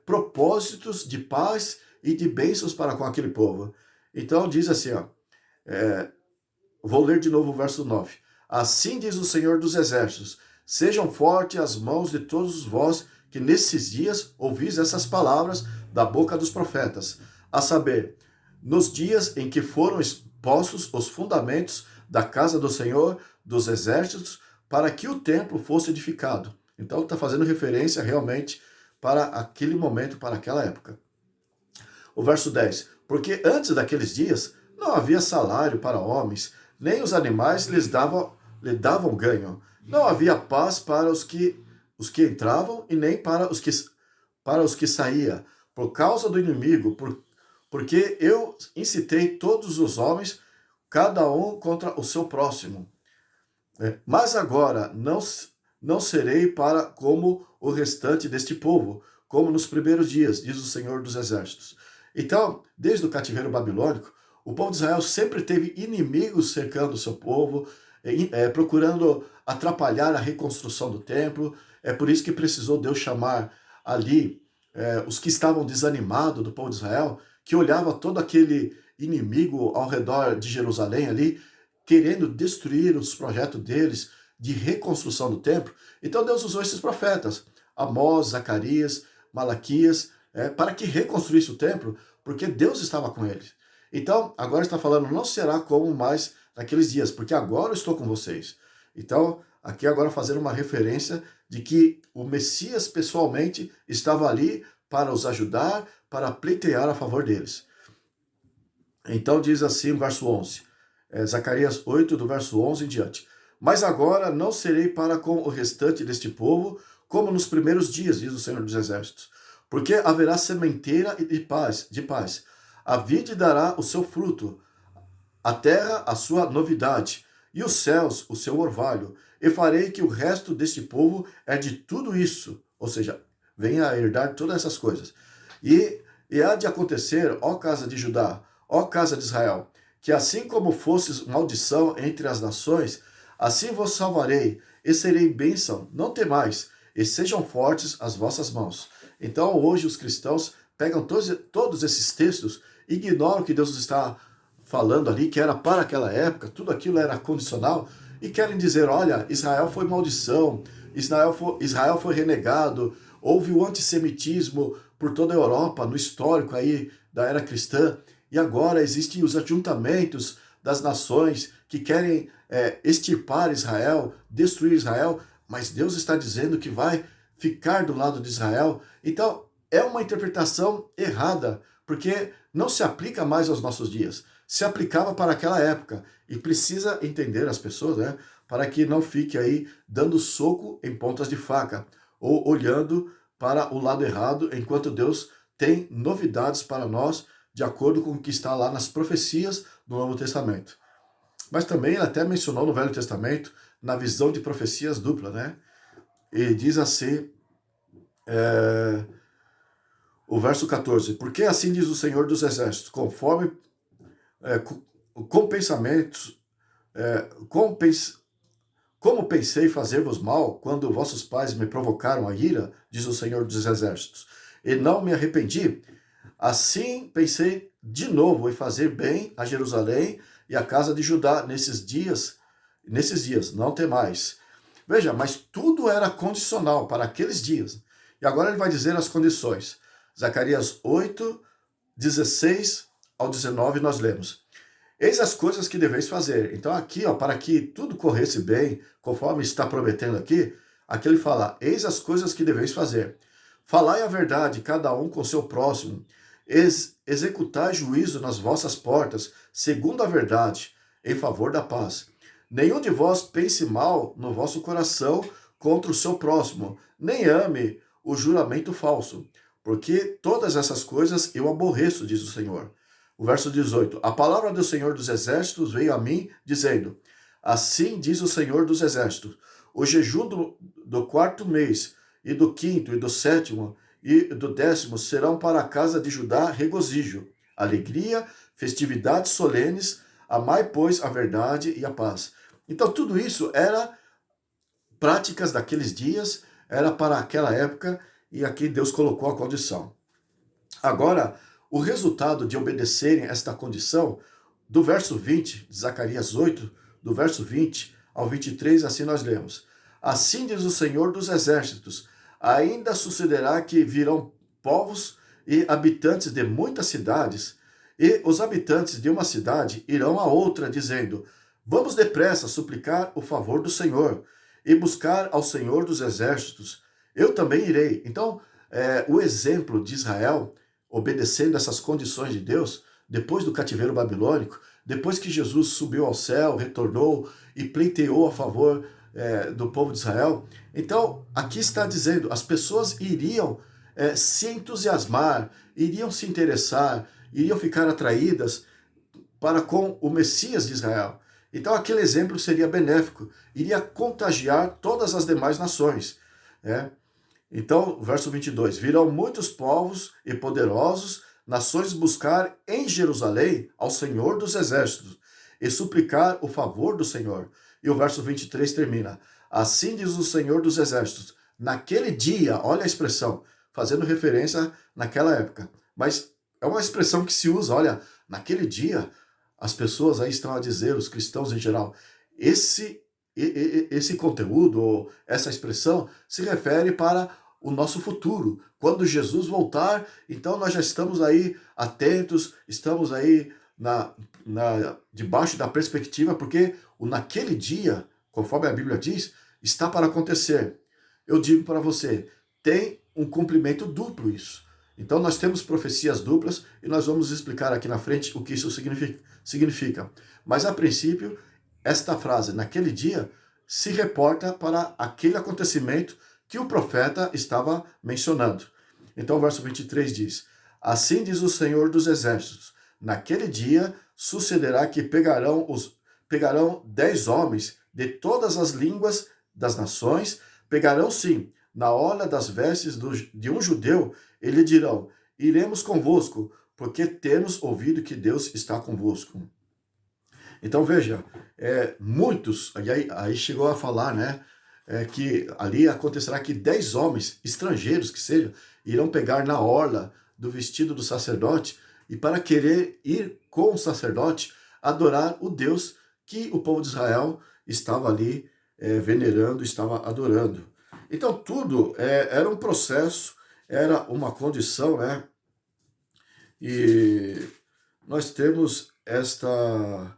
propósitos de paz e de bênçãos para com aquele povo. Então diz assim, vou ler de novo o verso 9. Assim diz o Senhor dos Exércitos: sejam fortes as mãos de todos vós que nesses dias ouvis essas palavras da boca dos profetas, a saber, nos dias em que foram postos os fundamentos da casa do Senhor dos Exércitos, para que o templo fosse edificado. Então está fazendo referência realmente para aquele momento, para aquela época. O verso 10. Porque antes daqueles dias não havia salário para homens, nem os animais lhe davam ganho. Não havia paz para os que entravam e nem para os que saía, por causa do inimigo, porque eu incitei todos os homens, cada um contra o seu próximo. Mas agora não serei para como o restante deste povo, como nos primeiros dias, diz o Senhor dos Exércitos. Então, desde o cativeiro babilônico, o povo de Israel sempre teve inimigos cercando o seu povo, procurando atrapalhar a reconstrução do templo. É por isso que precisou Deus chamar ali os que estavam desanimados do povo de Israel, que olhava todo aquele inimigo ao redor de Jerusalém ali, querendo destruir os projetos deles de reconstrução do templo. Então Deus usou esses profetas, Amós, Zacarias, Malaquias, para que reconstruísse o templo, porque Deus estava com eles. Então, agora está falando, não será como mais naqueles dias, porque agora eu estou com vocês. Então, aqui agora fazendo uma referência de que o Messias pessoalmente estava ali para os ajudar, para pleitear a favor deles. Então diz assim o verso 11, Zacarias 8, do verso 11 em diante. Mas agora não serei para com o restante deste povo, como nos primeiros dias, diz o Senhor dos Exércitos, porque haverá sementeira de paz. A vide dará o seu fruto, a terra a sua novidade, e os céus o seu orvalho. E farei que o resto deste povo herde tudo isso, ou seja, venha a herdar todas essas coisas. E há de acontecer, ó casa de Judá, ó casa de Israel, que assim como fosses maldição entre as nações, assim vos salvarei, e serei bênção, não temais, e sejam fortes as vossas mãos. Então hoje os cristãos pegam todos esses textos, ignoram que Deus está falando ali, que era para aquela época, tudo aquilo era condicional, e querem dizer, olha, Israel foi maldição, Israel foi renegado, houve o antissemitismo por toda a Europa, no histórico aí da era cristã, e agora existem os ajuntamentos das nações que querem extirpar Israel, destruir Israel, mas Deus está dizendo que vai ficar do lado de Israel. Então, é uma interpretação errada, porque não se aplica mais aos nossos dias. Se aplicava para aquela época. E precisa entender as pessoas, né? Para que não fique aí dando soco em pontas de faca, ou olhando para o lado errado, enquanto Deus tem novidades para nós, de acordo com o que está lá nas profecias do Novo Testamento. Mas também ele até mencionou no Velho Testamento, na visão de profecias dupla, né? E diz assim, o verso 14, porque assim diz o Senhor dos Exércitos, conforme com pensamentos, como pensei fazer-vos mal quando vossos pais me provocaram a ira, diz o Senhor dos Exércitos, e não me arrependi, assim pensei de novo em fazer bem a Jerusalém e a casa de Judá nesses dias, não temais. Veja, mas tudo era condicional para aqueles dias. E agora ele vai dizer as condições. Zacarias 8, 16 ao 19 nós lemos. Eis as coisas que deveis fazer. Então aqui, para que tudo corresse bem, conforme está prometendo aqui ele fala, eis as coisas que deveis fazer. Falai a verdade, cada um com seu próximo. Executai juízo nas vossas portas, segundo a verdade, em favor da paz. Nenhum de vós pense mal no vosso coração contra o seu próximo, nem ame o juramento falso, porque todas essas coisas eu aborreço, diz o Senhor. O verso 18, a palavra do Senhor dos Exércitos veio a mim, dizendo, assim diz o Senhor dos Exércitos, o jejum do quarto mês, e do quinto, e do sétimo, e do 10º serão para a casa de Judá regozijo, alegria, festividades solenes, amai, pois, a verdade e a paz. Então, tudo isso era práticas daqueles dias, era para aquela época, e aqui Deus colocou a condição. Agora, o resultado de obedecerem esta condição, do verso 20, de Zacarias 8, do verso 20 ao 23, assim nós lemos. Assim diz o Senhor dos Exércitos, ainda sucederá que virão povos e habitantes de muitas cidades, e os habitantes de uma cidade irão a outra, dizendo, vamos depressa suplicar o favor do Senhor, e buscar ao Senhor dos Exércitos. Eu também irei. Então, o exemplo de Israel, obedecendo essas condições de Deus, depois do cativeiro babilônico, depois que Jesus subiu ao céu, retornou e pleiteou a favor do povo de Israel. Então, aqui está dizendo, as pessoas iriam se entusiasmar, iriam se interessar, iriam ficar atraídas para com o Messias de Israel. Então, aquele exemplo seria benéfico, iria contagiar todas as demais nações. Então, verso 22, virão muitos povos e poderosos, nações buscar em Jerusalém ao Senhor dos Exércitos e suplicar o favor do Senhor. E o verso 23 termina, assim diz o Senhor dos Exércitos, naquele dia, olha a expressão, fazendo referência naquela época, mas é uma expressão que se usa, olha, naquele dia, as pessoas aí estão a dizer, os cristãos em geral, esse conteúdo, ou essa expressão, se refere para o nosso futuro. Quando Jesus voltar, então nós já estamos aí atentos, estamos aí debaixo da perspectiva, porque o naquele dia, conforme a Bíblia diz, está para acontecer. Eu digo para você, tem um cumprimento duplo isso. Então nós temos profecias duplas e nós vamos explicar aqui na frente o que isso significa. Mas a princípio, esta frase, naquele dia, se reporta para aquele acontecimento que o profeta estava mencionando. Então o verso 23 diz, assim diz o Senhor dos Exércitos, naquele dia sucederá que pegarão 10 homens de todas as línguas das nações, pegarão sim, na orla das vestes de um judeu, e lhe dirão, iremos convosco, porque temos ouvido que Deus está convosco. Então veja, muitos, aí chegou a falar, né, que ali acontecerá que 10 homens, estrangeiros que sejam, irão pegar na orla do vestido do sacerdote e para querer ir com o sacerdote adorar o Deus que o povo de Israel estava ali venerando, estava adorando. Então tudo era um processo, era uma condição, né? E nós temos esta...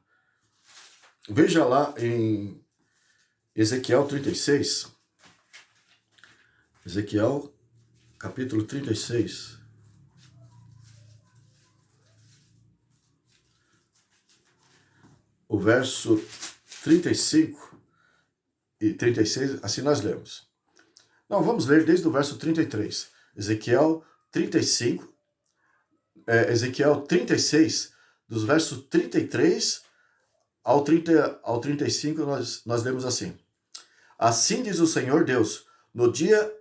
Veja lá em Ezequiel 36. Ezequiel, capítulo 36. O verso 35 e 36, assim nós lemos. Não, vamos ler desde o verso 33. Ezequiel 35, Ezequiel 36, dos versos 33 ao 35, nós lemos assim. Assim diz o Senhor Deus, no dia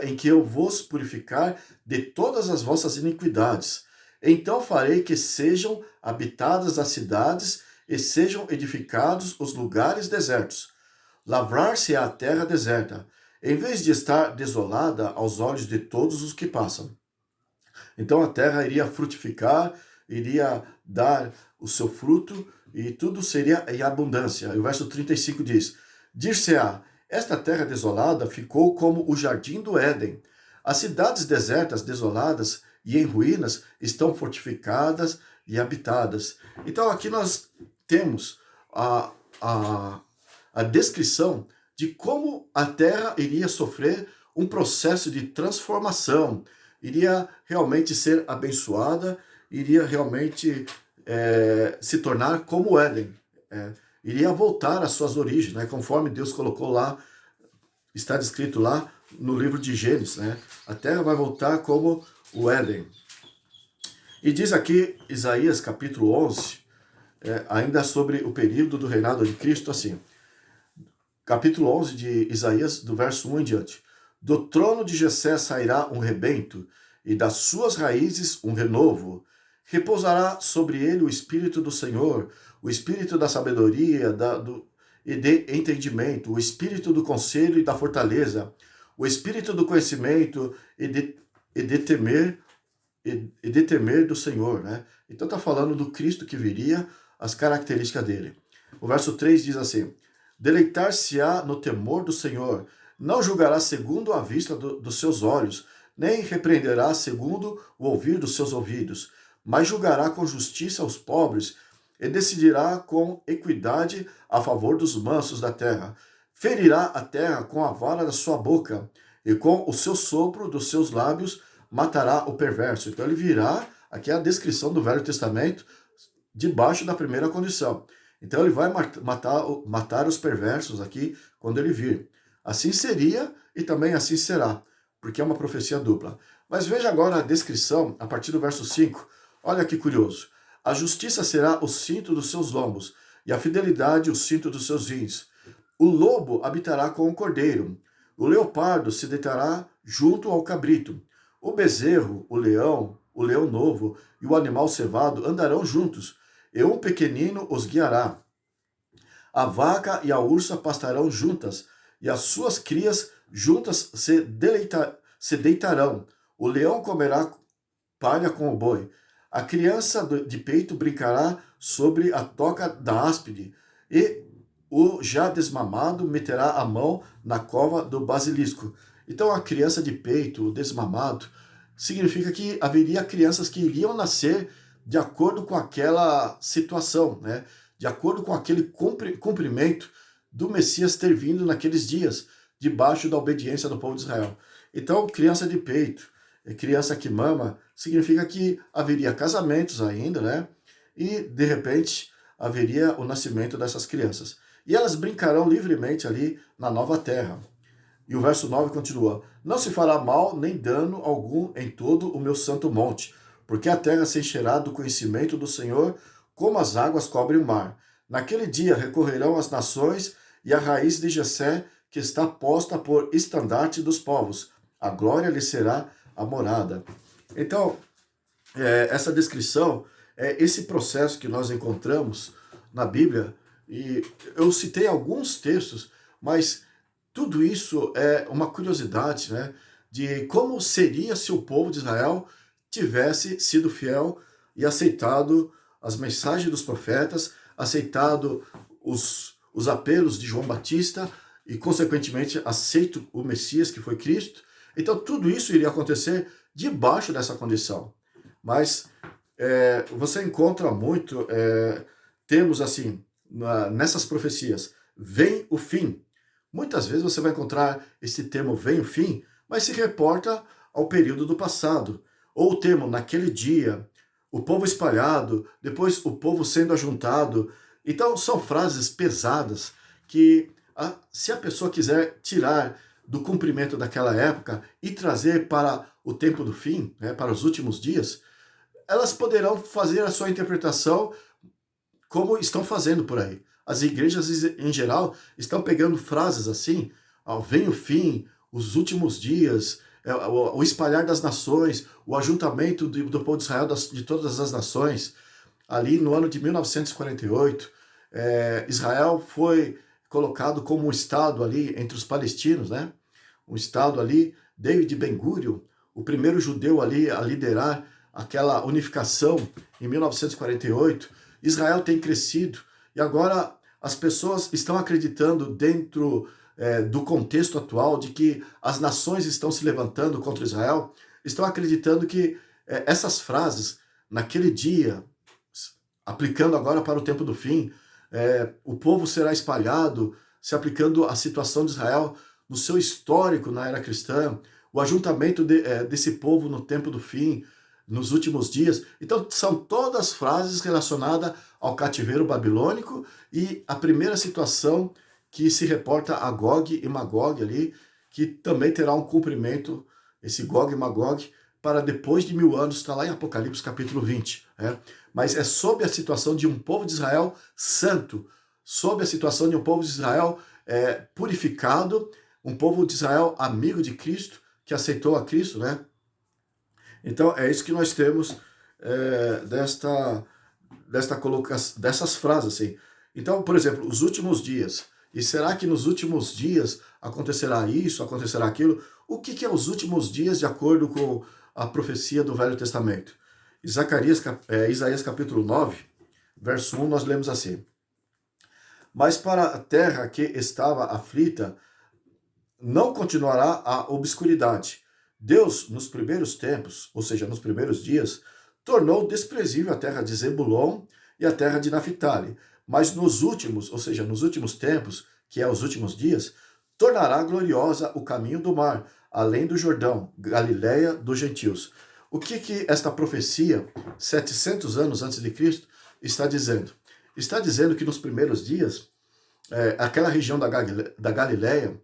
em que eu vos purificar de todas as vossas iniquidades, então farei que sejam habitadas as cidades e sejam edificados os lugares desertos. Lavrar-se-á a terra deserta, em vez de estar desolada aos olhos de todos os que passam. Então a terra iria frutificar, iria dar o seu fruto, e tudo seria em abundância. E o verso 35 diz, dir-se-á, esta terra desolada ficou como o jardim do Éden. As cidades desertas, desoladas e em ruínas estão fortificadas e habitadas. Então aqui nós temos a descrição de como a terra iria sofrer um processo de transformação, iria realmente ser abençoada, iria realmente se tornar como o Éden, iria voltar às suas origens, né? Conforme Deus colocou lá, está descrito lá no livro de Gênesis, né? A terra vai voltar como o Éden. E diz aqui Isaías capítulo 11, ainda sobre o período do reinado de Cristo, assim, capítulo 11 de Isaías, do verso 1 em diante. Do trono de Jessé sairá um rebento, e das suas raízes um renovo. Repousará sobre ele o Espírito do Senhor, o Espírito da sabedoria e de entendimento, o Espírito do conselho e da fortaleza, o Espírito do conhecimento e de temer do Senhor, né? Então está falando do Cristo que viria, as características dele. O verso 3 diz assim, deleitar-se-á no temor do Senhor, não julgará segundo a vista dos seus olhos, nem repreenderá segundo o ouvir dos seus ouvidos, mas julgará com justiça os pobres e decidirá com equidade a favor dos mansos da terra. Ferirá a terra com a vara da sua boca e com o seu sopro dos seus lábios matará o perverso. Então ele virá, aqui é a descrição do Velho Testamento, debaixo da primeira condição. Então ele vai matar os perversos aqui quando ele vir. Assim seria e também assim será, porque é uma profecia dupla. Mas veja agora a descrição a partir do verso 5. Olha que curioso. A justiça será o cinto dos seus lombos, e a fidelidade o cinto dos seus rins. O lobo habitará com o cordeiro, o leopardo se deitará junto ao cabrito. O bezerro, o leão novo e o animal cevado andarão juntos, e um pequenino os guiará. A vaca e a ursa pastarão juntas, e as suas crias juntas se deitarão. O leão comerá palha com o boi. A criança de peito brincará sobre a toca da áspide, e o já desmamado meterá a mão na cova do basilisco. Então a criança de peito, o desmamado, significa que haveria crianças que iriam nascer de acordo com aquela situação, né? De acordo com aquele cumprimento do Messias ter vindo naqueles dias, debaixo da obediência do povo de Israel. Então, criança de peito, criança que mama, significa que haveria casamentos ainda, né? E, de repente, haveria o nascimento dessas crianças. E elas brincarão livremente ali na nova terra. E o verso 9 continua: Não se fará mal nem dano algum em todo o meu santo monte, porque a terra se encherá do conhecimento do Senhor, como as águas cobrem o mar. Naquele dia recorrerão as nações e a raiz de Jessé, que está posta por estandarte dos povos. A glória lhe será a morada. Então, essa descrição é esse processo que nós encontramos na Bíblia, e eu citei alguns textos, mas tudo isso é uma curiosidade, né, de como seria se o povo de Israel tivesse sido fiel e aceitado as mensagens dos profetas, aceitado os apelos de João Batista e, consequentemente, aceito o Messias, que foi Cristo. Então, tudo isso iria acontecer debaixo dessa condição. Mas você encontra muito termos assim, nessas profecias: vem o fim. Muitas vezes você vai encontrar esse termo vem o fim, mas se reporta ao período do passado. Ou o termo naquele dia, o povo espalhado, depois o povo sendo ajuntado. Então são frases pesadas que, se a pessoa quiser tirar do cumprimento daquela época e trazer para o tempo do fim, né, para os últimos dias, elas poderão fazer a sua interpretação como estão fazendo por aí. As igrejas, em geral, estão pegando frases assim: vem o fim, os últimos dias, o espalhar das nações, o ajuntamento do povo de Israel, de todas as nações. Ali no ano de 1948, Israel foi colocado como um estado ali entre os palestinos, né? Um estado ali, David Ben-Gurion, o primeiro judeu ali a liderar aquela unificação em 1948. Israel tem crescido e agora as pessoas estão acreditando, dentro do contexto atual, de que as nações estão se levantando contra Israel, estão acreditando que essas frases, naquele dia, aplicando agora para o tempo do fim, o povo será espalhado, se aplicando à situação de Israel no seu histórico na era cristã, o ajuntamento desse povo no tempo do fim, nos últimos dias. Então, são todas frases relacionadas ao cativeiro babilônico e a primeira situação que se reporta a Gog e Magog ali, que também terá um cumprimento, esse Gog e Magog, para depois de 1000 anos, está lá em Apocalipse capítulo 20. Mas é sob a situação de um povo de Israel santo, sob a situação de um povo de Israel purificado, um povo de Israel amigo de Cristo, que aceitou a Cristo, né? Então, é isso que nós temos dessas frases, assim. Então, por exemplo, os últimos dias. E será que nos últimos dias acontecerá isso, acontecerá aquilo? O que é os últimos dias de acordo com a profecia do Velho Testamento? Isaías capítulo 9, verso 1, nós lemos assim: Mas para a terra que estava aflita, não continuará a obscuridade. Deus, nos primeiros tempos, ou seja, nos primeiros dias, tornou desprezível a terra de Zebulon e a terra de Naphtali. Mas nos últimos, ou seja, nos últimos tempos, que é os últimos dias, tornará gloriosa o caminho do mar, além do Jordão, Galiléia dos gentios. O que esta profecia, 700 anos antes de Cristo, está dizendo? Está dizendo que nos primeiros dias, aquela região da Galiléia,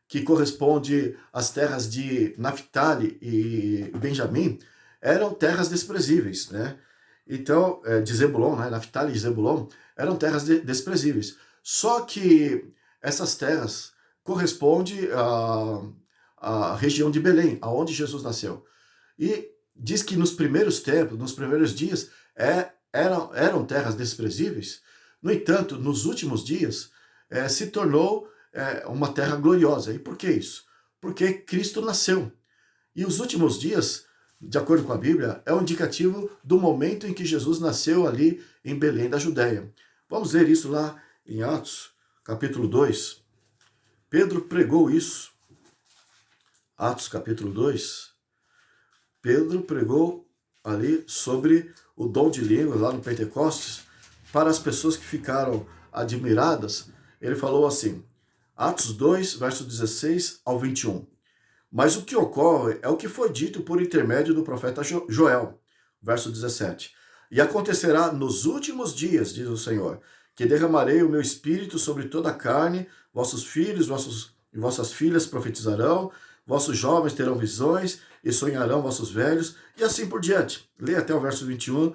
que corresponde às terras de Naphtali e Benjamim, eram terras desprezíveis, né? Então, de Zebulon, né? Naphtali e Zebulon, eram terras desprezíveis. Só que essas terras correspondem à região de Belém, aonde Jesus nasceu. E diz que nos primeiros tempos, nos primeiros dias, eram terras desprezíveis. No entanto, nos últimos dias, se tornou uma terra gloriosa. E por que isso? Porque Cristo nasceu. E os últimos dias, de acordo com a Bíblia, é um indicativo do momento em que Jesus nasceu ali em Belém da Judéia. Vamos ver isso lá em Atos, capítulo 2. Pedro pregou isso. Atos, capítulo 2. Pedro pregou ali sobre o dom de línguas lá no Pentecostes. Para as pessoas que ficaram admiradas, ele falou assim, Atos 2, verso 16 ao 21. Mas o que ocorre é o que foi dito por intermédio do profeta Joel, verso 17. E acontecerá nos últimos dias, diz o Senhor, que derramarei o meu espírito sobre toda a carne, vossos filhos e vossas filhas profetizarão, vossos jovens terão visões e sonharão vossos velhos, e assim por diante. Leia até o verso 21,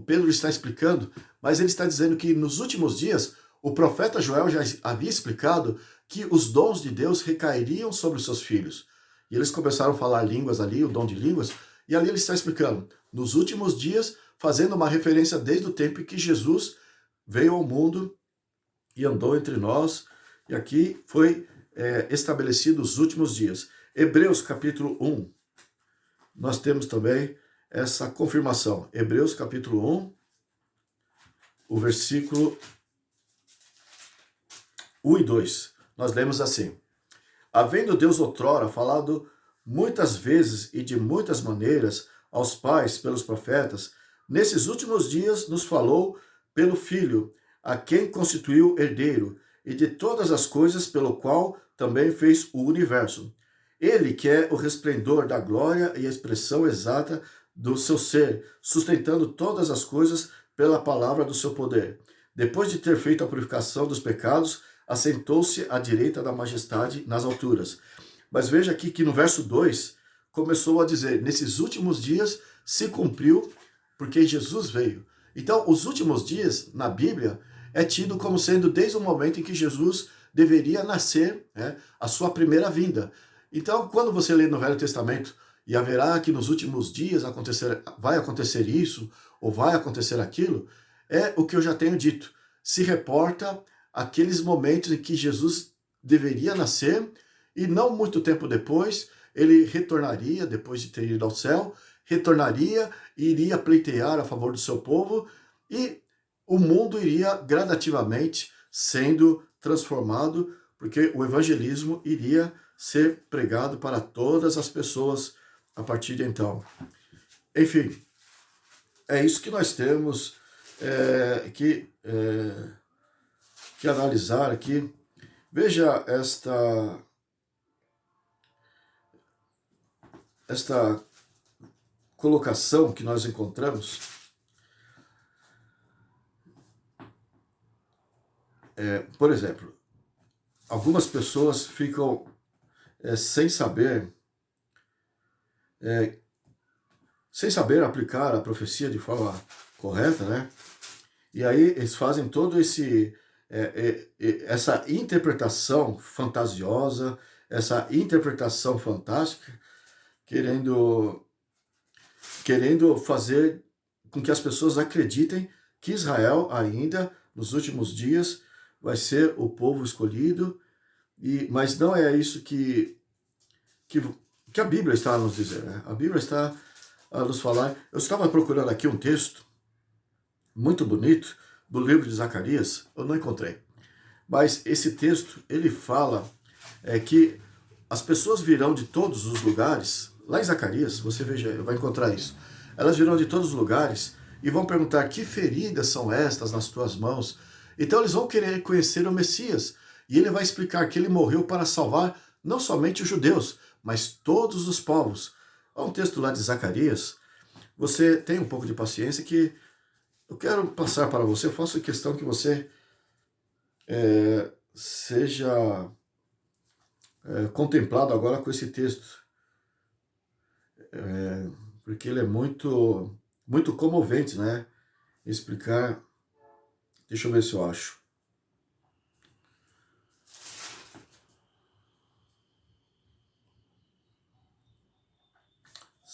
Pedro está explicando, mas ele está dizendo que nos últimos dias, o profeta Joel já havia explicado que os dons de Deus recairiam sobre os seus filhos. E eles começaram a falar línguas ali, o dom de línguas, e ali ele está explicando, nos últimos dias, fazendo uma referência desde o tempo em que Jesus veio ao mundo e andou entre nós, e aqui foi estabelecido os últimos dias. Hebreus capítulo 1, nós temos também essa confirmação. Hebreus capítulo 1, o versículo 1 e 2. Nós lemos assim, havendo Deus outrora falado muitas vezes e de muitas maneiras aos pais pelos profetas, nesses últimos dias nos falou pelo Filho, a quem constituiu herdeiro, e de todas as coisas pelo qual também fez o universo. Ele que é o resplendor da glória e a expressão exata do seu ser, sustentando todas as coisas pela palavra do seu poder. Depois de ter feito a purificação dos pecados, assentou-se à direita da majestade nas alturas. Mas veja aqui que no verso 2, começou a dizer, nesses últimos dias se cumpriu porque Jesus veio. Então, os últimos dias, na Bíblia, é tido como sendo desde o momento em que Jesus deveria nascer, né, a sua primeira vinda. Então, quando você lê no Velho Testamento, e haverá que nos últimos dias vai acontecer isso, ou vai acontecer aquilo, é o que eu já tenho dito. Se reporta aqueles momentos em que Jesus deveria nascer, e não muito tempo depois, ele retornaria, depois de ter ido ao céu, retornaria e iria pleitear a favor do seu povo, e o mundo iria gradativamente sendo transformado, porque o evangelismo iria ser pregado para todas as pessoas a partir de então. Enfim, é isso que nós temos que analisar aqui. Veja esta colocação que nós encontramos. Por exemplo, algumas pessoas ficam sem saber aplicar a profecia de forma correta, né? E aí eles fazem todo essa interpretação fantasiosa, essa interpretação fantástica, querendo fazer com que as pessoas acreditem que Israel ainda, nos últimos dias, vai ser o povo escolhido, mas não é isso que a Bíblia está a nos dizer, né? A Bíblia está a nos falar. Eu estava procurando aqui um texto muito bonito do livro de Zacarias, eu não encontrei. Mas esse texto, ele fala que as pessoas virão de todos os lugares, lá em Zacarias, você vai encontrar isso. Elas virão de todos os lugares e vão perguntar, que feridas são estas nas tuas mãos? Então eles vão querer conhecer o Messias, e ele vai explicar que ele morreu para salvar não somente os judeus, mas todos os povos. Há um texto lá de Zacarias, você tem um pouco de paciência que eu quero passar para você, eu faço questão que você seja contemplado agora com esse texto, porque ele é muito, muito comovente, né? Explicar, deixa eu ver se eu acho.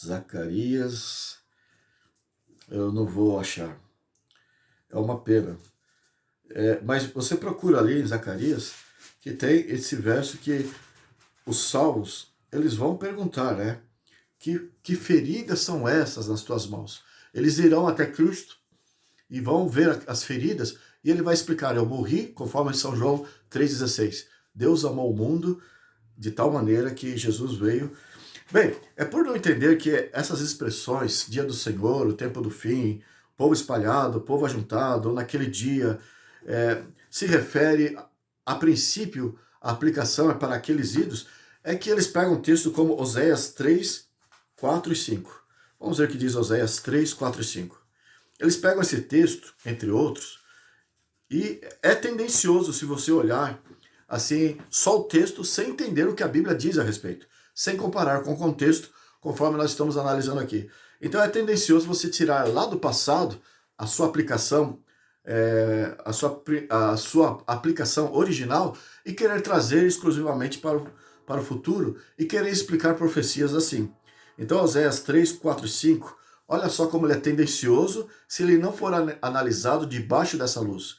Zacarias, eu não vou achar, é uma pena. Mas você procura ali em Zacarias, que tem esse verso que os salvos, eles vão perguntar, né? Que feridas são essas nas tuas mãos? Eles irão até Cristo e vão ver as feridas e ele vai explicar, eu morri, conforme São João 3,16. Deus amou o mundo de tal maneira que Jesus veio. Bem, é por não entender que essas expressões, dia do Senhor, o tempo do fim, povo espalhado, povo ajuntado, ou naquele dia, se refere, a princípio, a aplicação é para aqueles idos, é que eles pegam um texto como Oséias 3, 4 e 5. Vamos ver o que diz Oséias 3, 4 e 5. Eles pegam esse texto, entre outros, e é tendencioso se você olhar assim, só o texto, sem entender o que a Bíblia diz a respeito, sem comparar com o contexto, conforme nós estamos analisando aqui. Então é tendencioso você tirar lá do passado a sua aplicação, a sua aplicação original e querer trazer exclusivamente para o futuro e querer explicar profecias assim. Então, Oséias 3, 4 e 5, olha só como ele é tendencioso se ele não for analisado debaixo dessa luz.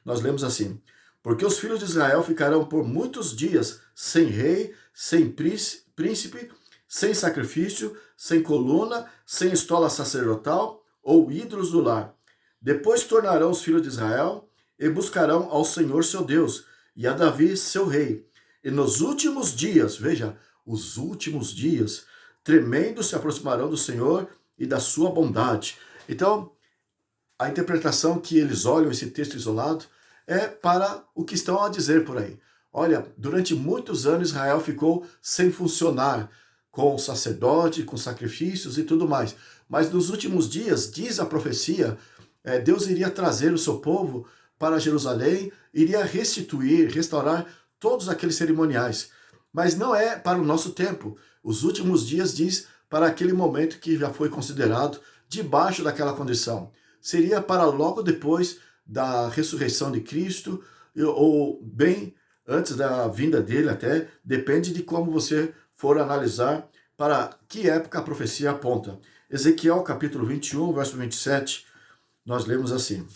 Nós lemos assim: porque os filhos de Israel ficarão por muitos dias sem rei, sem príncipe, sem sacrifício, sem coluna, sem estola sacerdotal ou ídolos do lar. Depois tornarão os filhos de Israel e buscarão ao Senhor seu Deus e a Davi seu rei. E nos últimos dias, veja, os últimos dias, tremendo se aproximarão do Senhor e da sua bondade. Então, a interpretação que eles olham esse texto isolado é para o que estão a dizer por aí. Olha, durante muitos anos Israel ficou sem funcionar, com o sacerdote, com sacrifícios e tudo mais. Mas nos últimos dias, diz a profecia, Deus iria trazer o seu povo para Jerusalém, iria restituir, restaurar todos aqueles cerimoniais. Mas não é para o nosso tempo. Os últimos dias diz para aquele momento que já foi considerado debaixo daquela condição. Seria para logo depois da ressurreição de Cristo, ou bem antes da vinda dele até, depende de como você for analisar para que época a profecia aponta. Ezequiel capítulo 21, verso 27, nós lemos assim.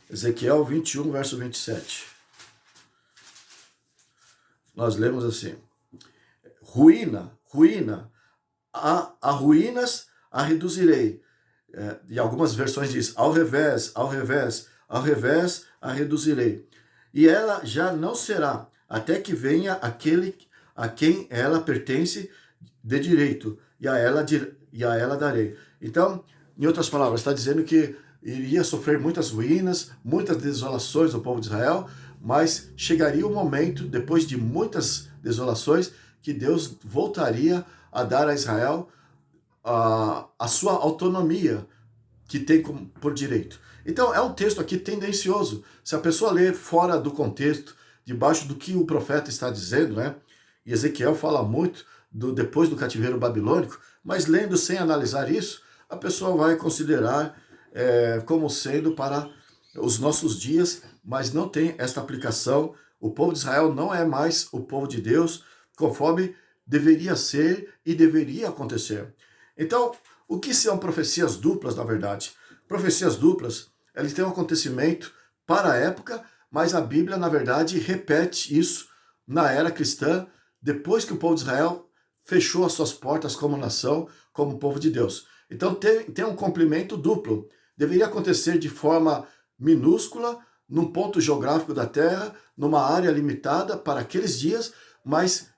Ezequiel 21, verso 27. Nós lemos assim: ruína, a ruínas a reduzirei. E algumas versões diz, ao revés, a reduzirei. E ela já não será, até que venha aquele a quem ela pertence de direito, e a ela darei. Então, em outras palavras, está dizendo que iria sofrer muitas ruínas, muitas desolações do povo de Israel, mas chegaria o momento, depois de muitas desolações, que Deus voltaria a dar a Israel a sua autonomia que tem por direito. Então é um texto aqui tendencioso. Se a pessoa ler fora do contexto, debaixo do que o profeta está dizendo, né? E Ezequiel fala muito depois do cativeiro babilônico, mas lendo sem analisar isso, a pessoa vai considerar como sendo para os nossos dias, mas não tem esta aplicação. O povo de Israel não é mais o povo de Deus, conforme deveria ser e deveria acontecer. Então, o que são profecias duplas, na verdade? Profecias duplas, eles têm um acontecimento para a época, mas a Bíblia, na verdade, repete isso na era cristã, depois que o povo de Israel fechou as suas portas como nação, como povo de Deus. Então, tem um complemento duplo. Deveria acontecer de forma minúscula, num ponto geográfico da Terra, numa área limitada para aqueles dias, mas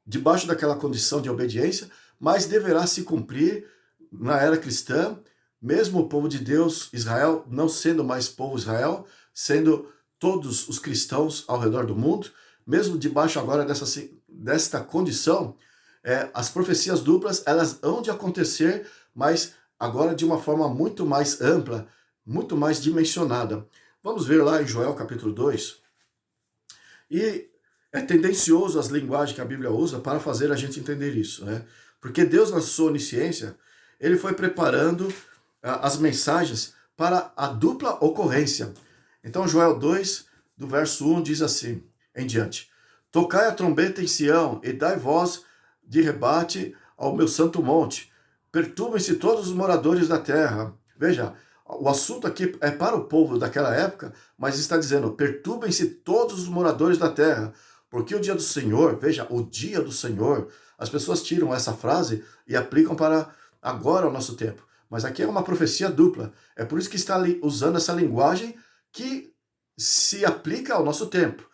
debaixo daquela condição de obediência, mas deverá se cumprir na era cristã, mesmo o povo de Deus, Israel, não sendo mais povo Israel, sendo todos os cristãos ao redor do mundo, mesmo debaixo agora desta condição, as profecias duplas, elas hão de acontecer, mas agora de uma forma muito mais ampla, muito mais dimensionada. Vamos ver lá em Joel capítulo 2. E é tendencioso as linguagens que a Bíblia usa para fazer a gente entender isso, né? Porque Deus, na sua onisciência, ele foi preparando as mensagens para a dupla ocorrência. Então, Joel 2, do verso 1, diz assim, em diante: Tocai a trombeta em Sião, e dai voz de rebate ao meu santo monte. Perturbem-se todos os moradores da terra. Veja, o assunto aqui é para o povo daquela época, mas está dizendo, perturbem-se todos os moradores da terra, porque o dia do Senhor, veja, o dia do Senhor, as pessoas tiram essa frase e aplicam para agora o nosso tempo. Mas aqui é uma profecia dupla. É por isso que está usando essa linguagem que se aplica ao nosso tempo.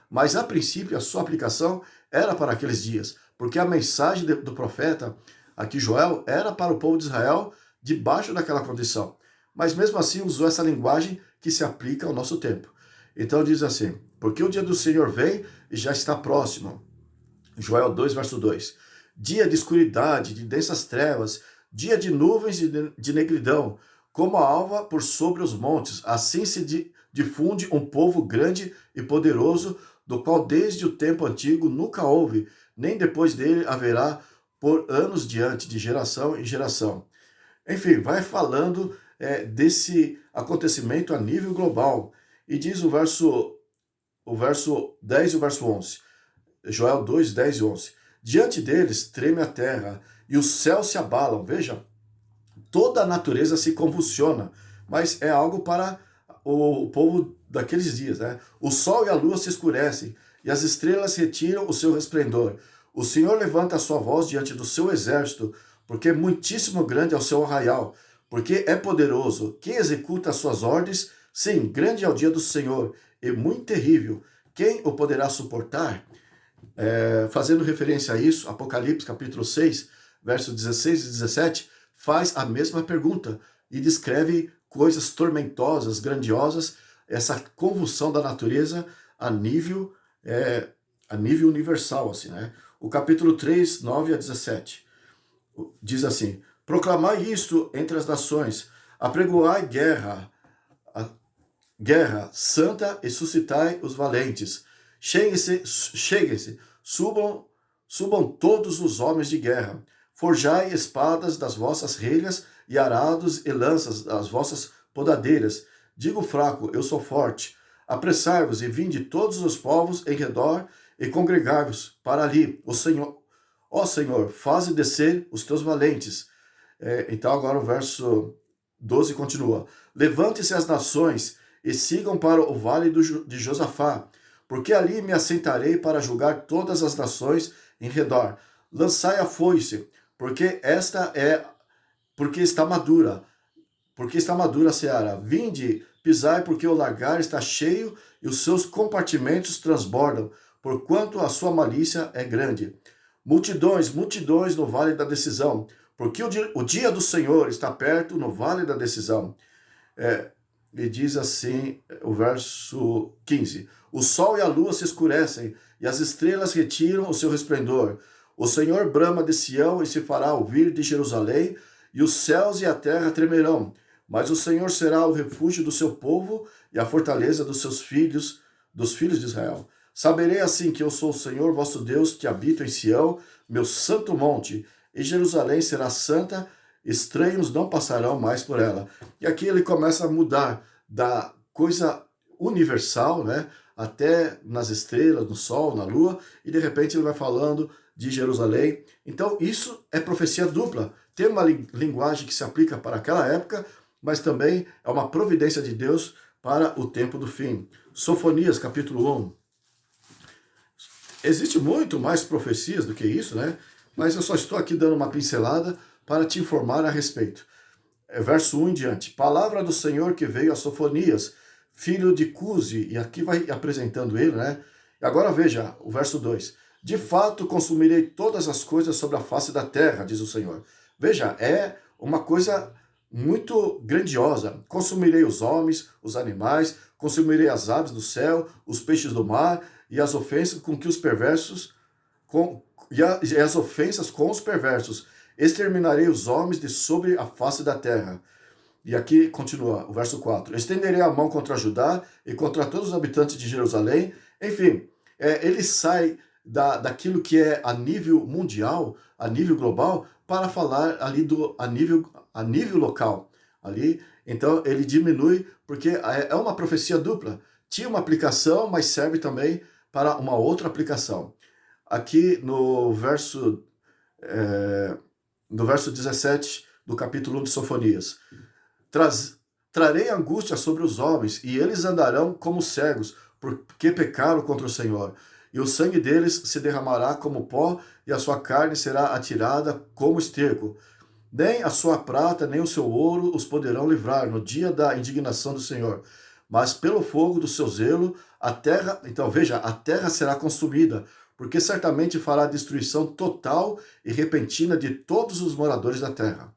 Mas a princípio a sua aplicação era para aqueles dias, porque a mensagem do profeta, aqui Joel, era para o povo de Israel debaixo daquela condição. Mas mesmo assim usou essa linguagem que se aplica ao nosso tempo. Então diz assim, porque o dia do Senhor vem e já está próximo. Joel 2, verso 2. Dia de escuridade, de densas trevas, dia de nuvens de negridão, como a alva por sobre os montes, assim se difunde um povo grande e poderoso, do qual desde o tempo antigo nunca houve, nem depois dele haverá por anos diante, de geração em geração. Enfim, vai falando desse acontecimento a nível global. E diz o verso 10 e o verso 11. Joel 2, 10 e 11. Diante deles treme a terra e os céus se abalam. Veja, toda a natureza se convulsiona, mas é algo para o povo daqueles dias, né? O sol e a lua se escurecem e as estrelas retiram o seu resplendor. O Senhor levanta a sua voz diante do seu exército, porque muitíssimo grande é o seu arraial, porque é poderoso. Quem executa as suas ordens? Sim, grande é o dia do Senhor e muito terrível. Quem o poderá suportar? Fazendo referência a isso, Apocalipse capítulo 6, versos 16 e 17, faz a mesma pergunta e descreve coisas tormentosas, grandiosas, essa convulsão da natureza a nível universal, assim, né? O capítulo 3, 9 a 17, diz assim, proclamai isto entre as nações, apregoai guerra santa e suscitai os valentes. Cheguem-se, subam todos os homens de guerra. Forjai espadas das vossas relhas e arados e lanças das vossas podadeiras. Digo fraco, eu sou forte. Apressai-vos e vinde todos os povos em redor e congregai-vos para ali. Ó Senhor, faze descer os teus valentes. Então agora o verso 12 continua. Levante-se as nações e sigam para o vale de Josafá, porque ali me assentarei para julgar todas as nações em redor. Lançai a foice, porque está madura a seara. Vinde, pisai, porque o largar está cheio e os seus compartimentos transbordam, porquanto a sua malícia é grande. Multidões no vale da decisão, porque o dia do Senhor está perto no vale da decisão. E diz assim o verso 15, o sol e a lua se escurecem, e as estrelas retiram o seu resplendor. O Senhor brama de Sião e se fará ouvir de Jerusalém, e os céus e a terra tremerão. Mas o Senhor será o refúgio do seu povo e a fortaleza dos filhos de Israel. Saberei assim que eu sou o Senhor vosso Deus, que habito em Sião, meu santo monte, e Jerusalém será santa, estranhos não passarão mais por ela. E aqui ele começa a mudar da coisa universal, né, até nas estrelas, no sol, na lua, e de repente ele vai falando de Jerusalém. Então isso é profecia dupla. Tem uma linguagem que se aplica para aquela época, mas também é uma providência de Deus para o tempo do fim. Sofonias, capítulo 1. Existe muito mais profecias do que isso, né? Mas eu só estou aqui dando uma pincelada para te informar a respeito. Verso 1 em diante. Palavra do Senhor que veio a Sofonias, filho de Cusi, e aqui vai apresentando ele, né? E agora veja o verso 2. De fato consumirei todas as coisas sobre a face da terra, diz o Senhor. Veja, é uma coisa muito grandiosa. Consumirei os homens, os animais, consumirei as aves do céu, os peixes do mar e as ofensas com que os perversos e as ofensas com os perversos. Exterminarei os homens de sobre a face da terra. E aqui continua o verso 4. Estenderei a mão contra Judá e contra todos os habitantes de Jerusalém. Enfim, ele sai daquilo que é a nível mundial, a nível global, para falar ali a nível local. Ali, então ele diminui, porque é uma profecia dupla. Tinha uma aplicação, mas serve também para uma outra aplicação. Aqui no verso 17 do capítulo 1 de Sofonias. Trarei angústia sobre os homens, e eles andarão como cegos, porque pecaram contra o Senhor. E o sangue deles se derramará como pó, e a sua carne será atirada como esterco. Nem a sua prata, nem o seu ouro os poderão livrar no dia da indignação do Senhor. Mas pelo fogo do seu zelo, a terra... Então veja, a terra será consumida, porque certamente fará destruição total e repentina de todos os moradores da terra.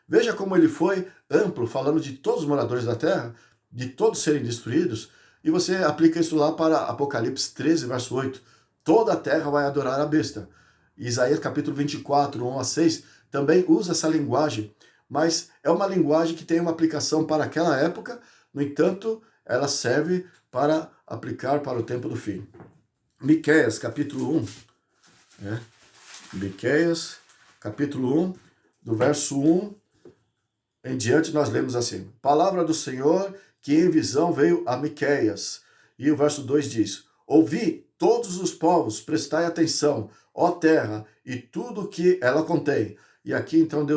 Veja como ele foi amplo, falando de todos os moradores da terra, de todos serem destruídos, e você aplica isso lá para Apocalipse 13, verso 8. Toda a terra vai adorar a besta. Isaías capítulo 24, 1 a 6, também usa essa linguagem, mas é uma linguagem que tem uma aplicação para aquela época, no entanto, ela serve para aplicar para o tempo do fim. Miqueias capítulo 1, Miqueias capítulo 1, do verso 1 em diante, nós lemos assim: Palavra do Senhor que em visão veio a Miqueias. E o verso 2 diz: Ouvi todos os povos, prestai atenção, ó terra, e tudo o que ela contém. E aqui então Deus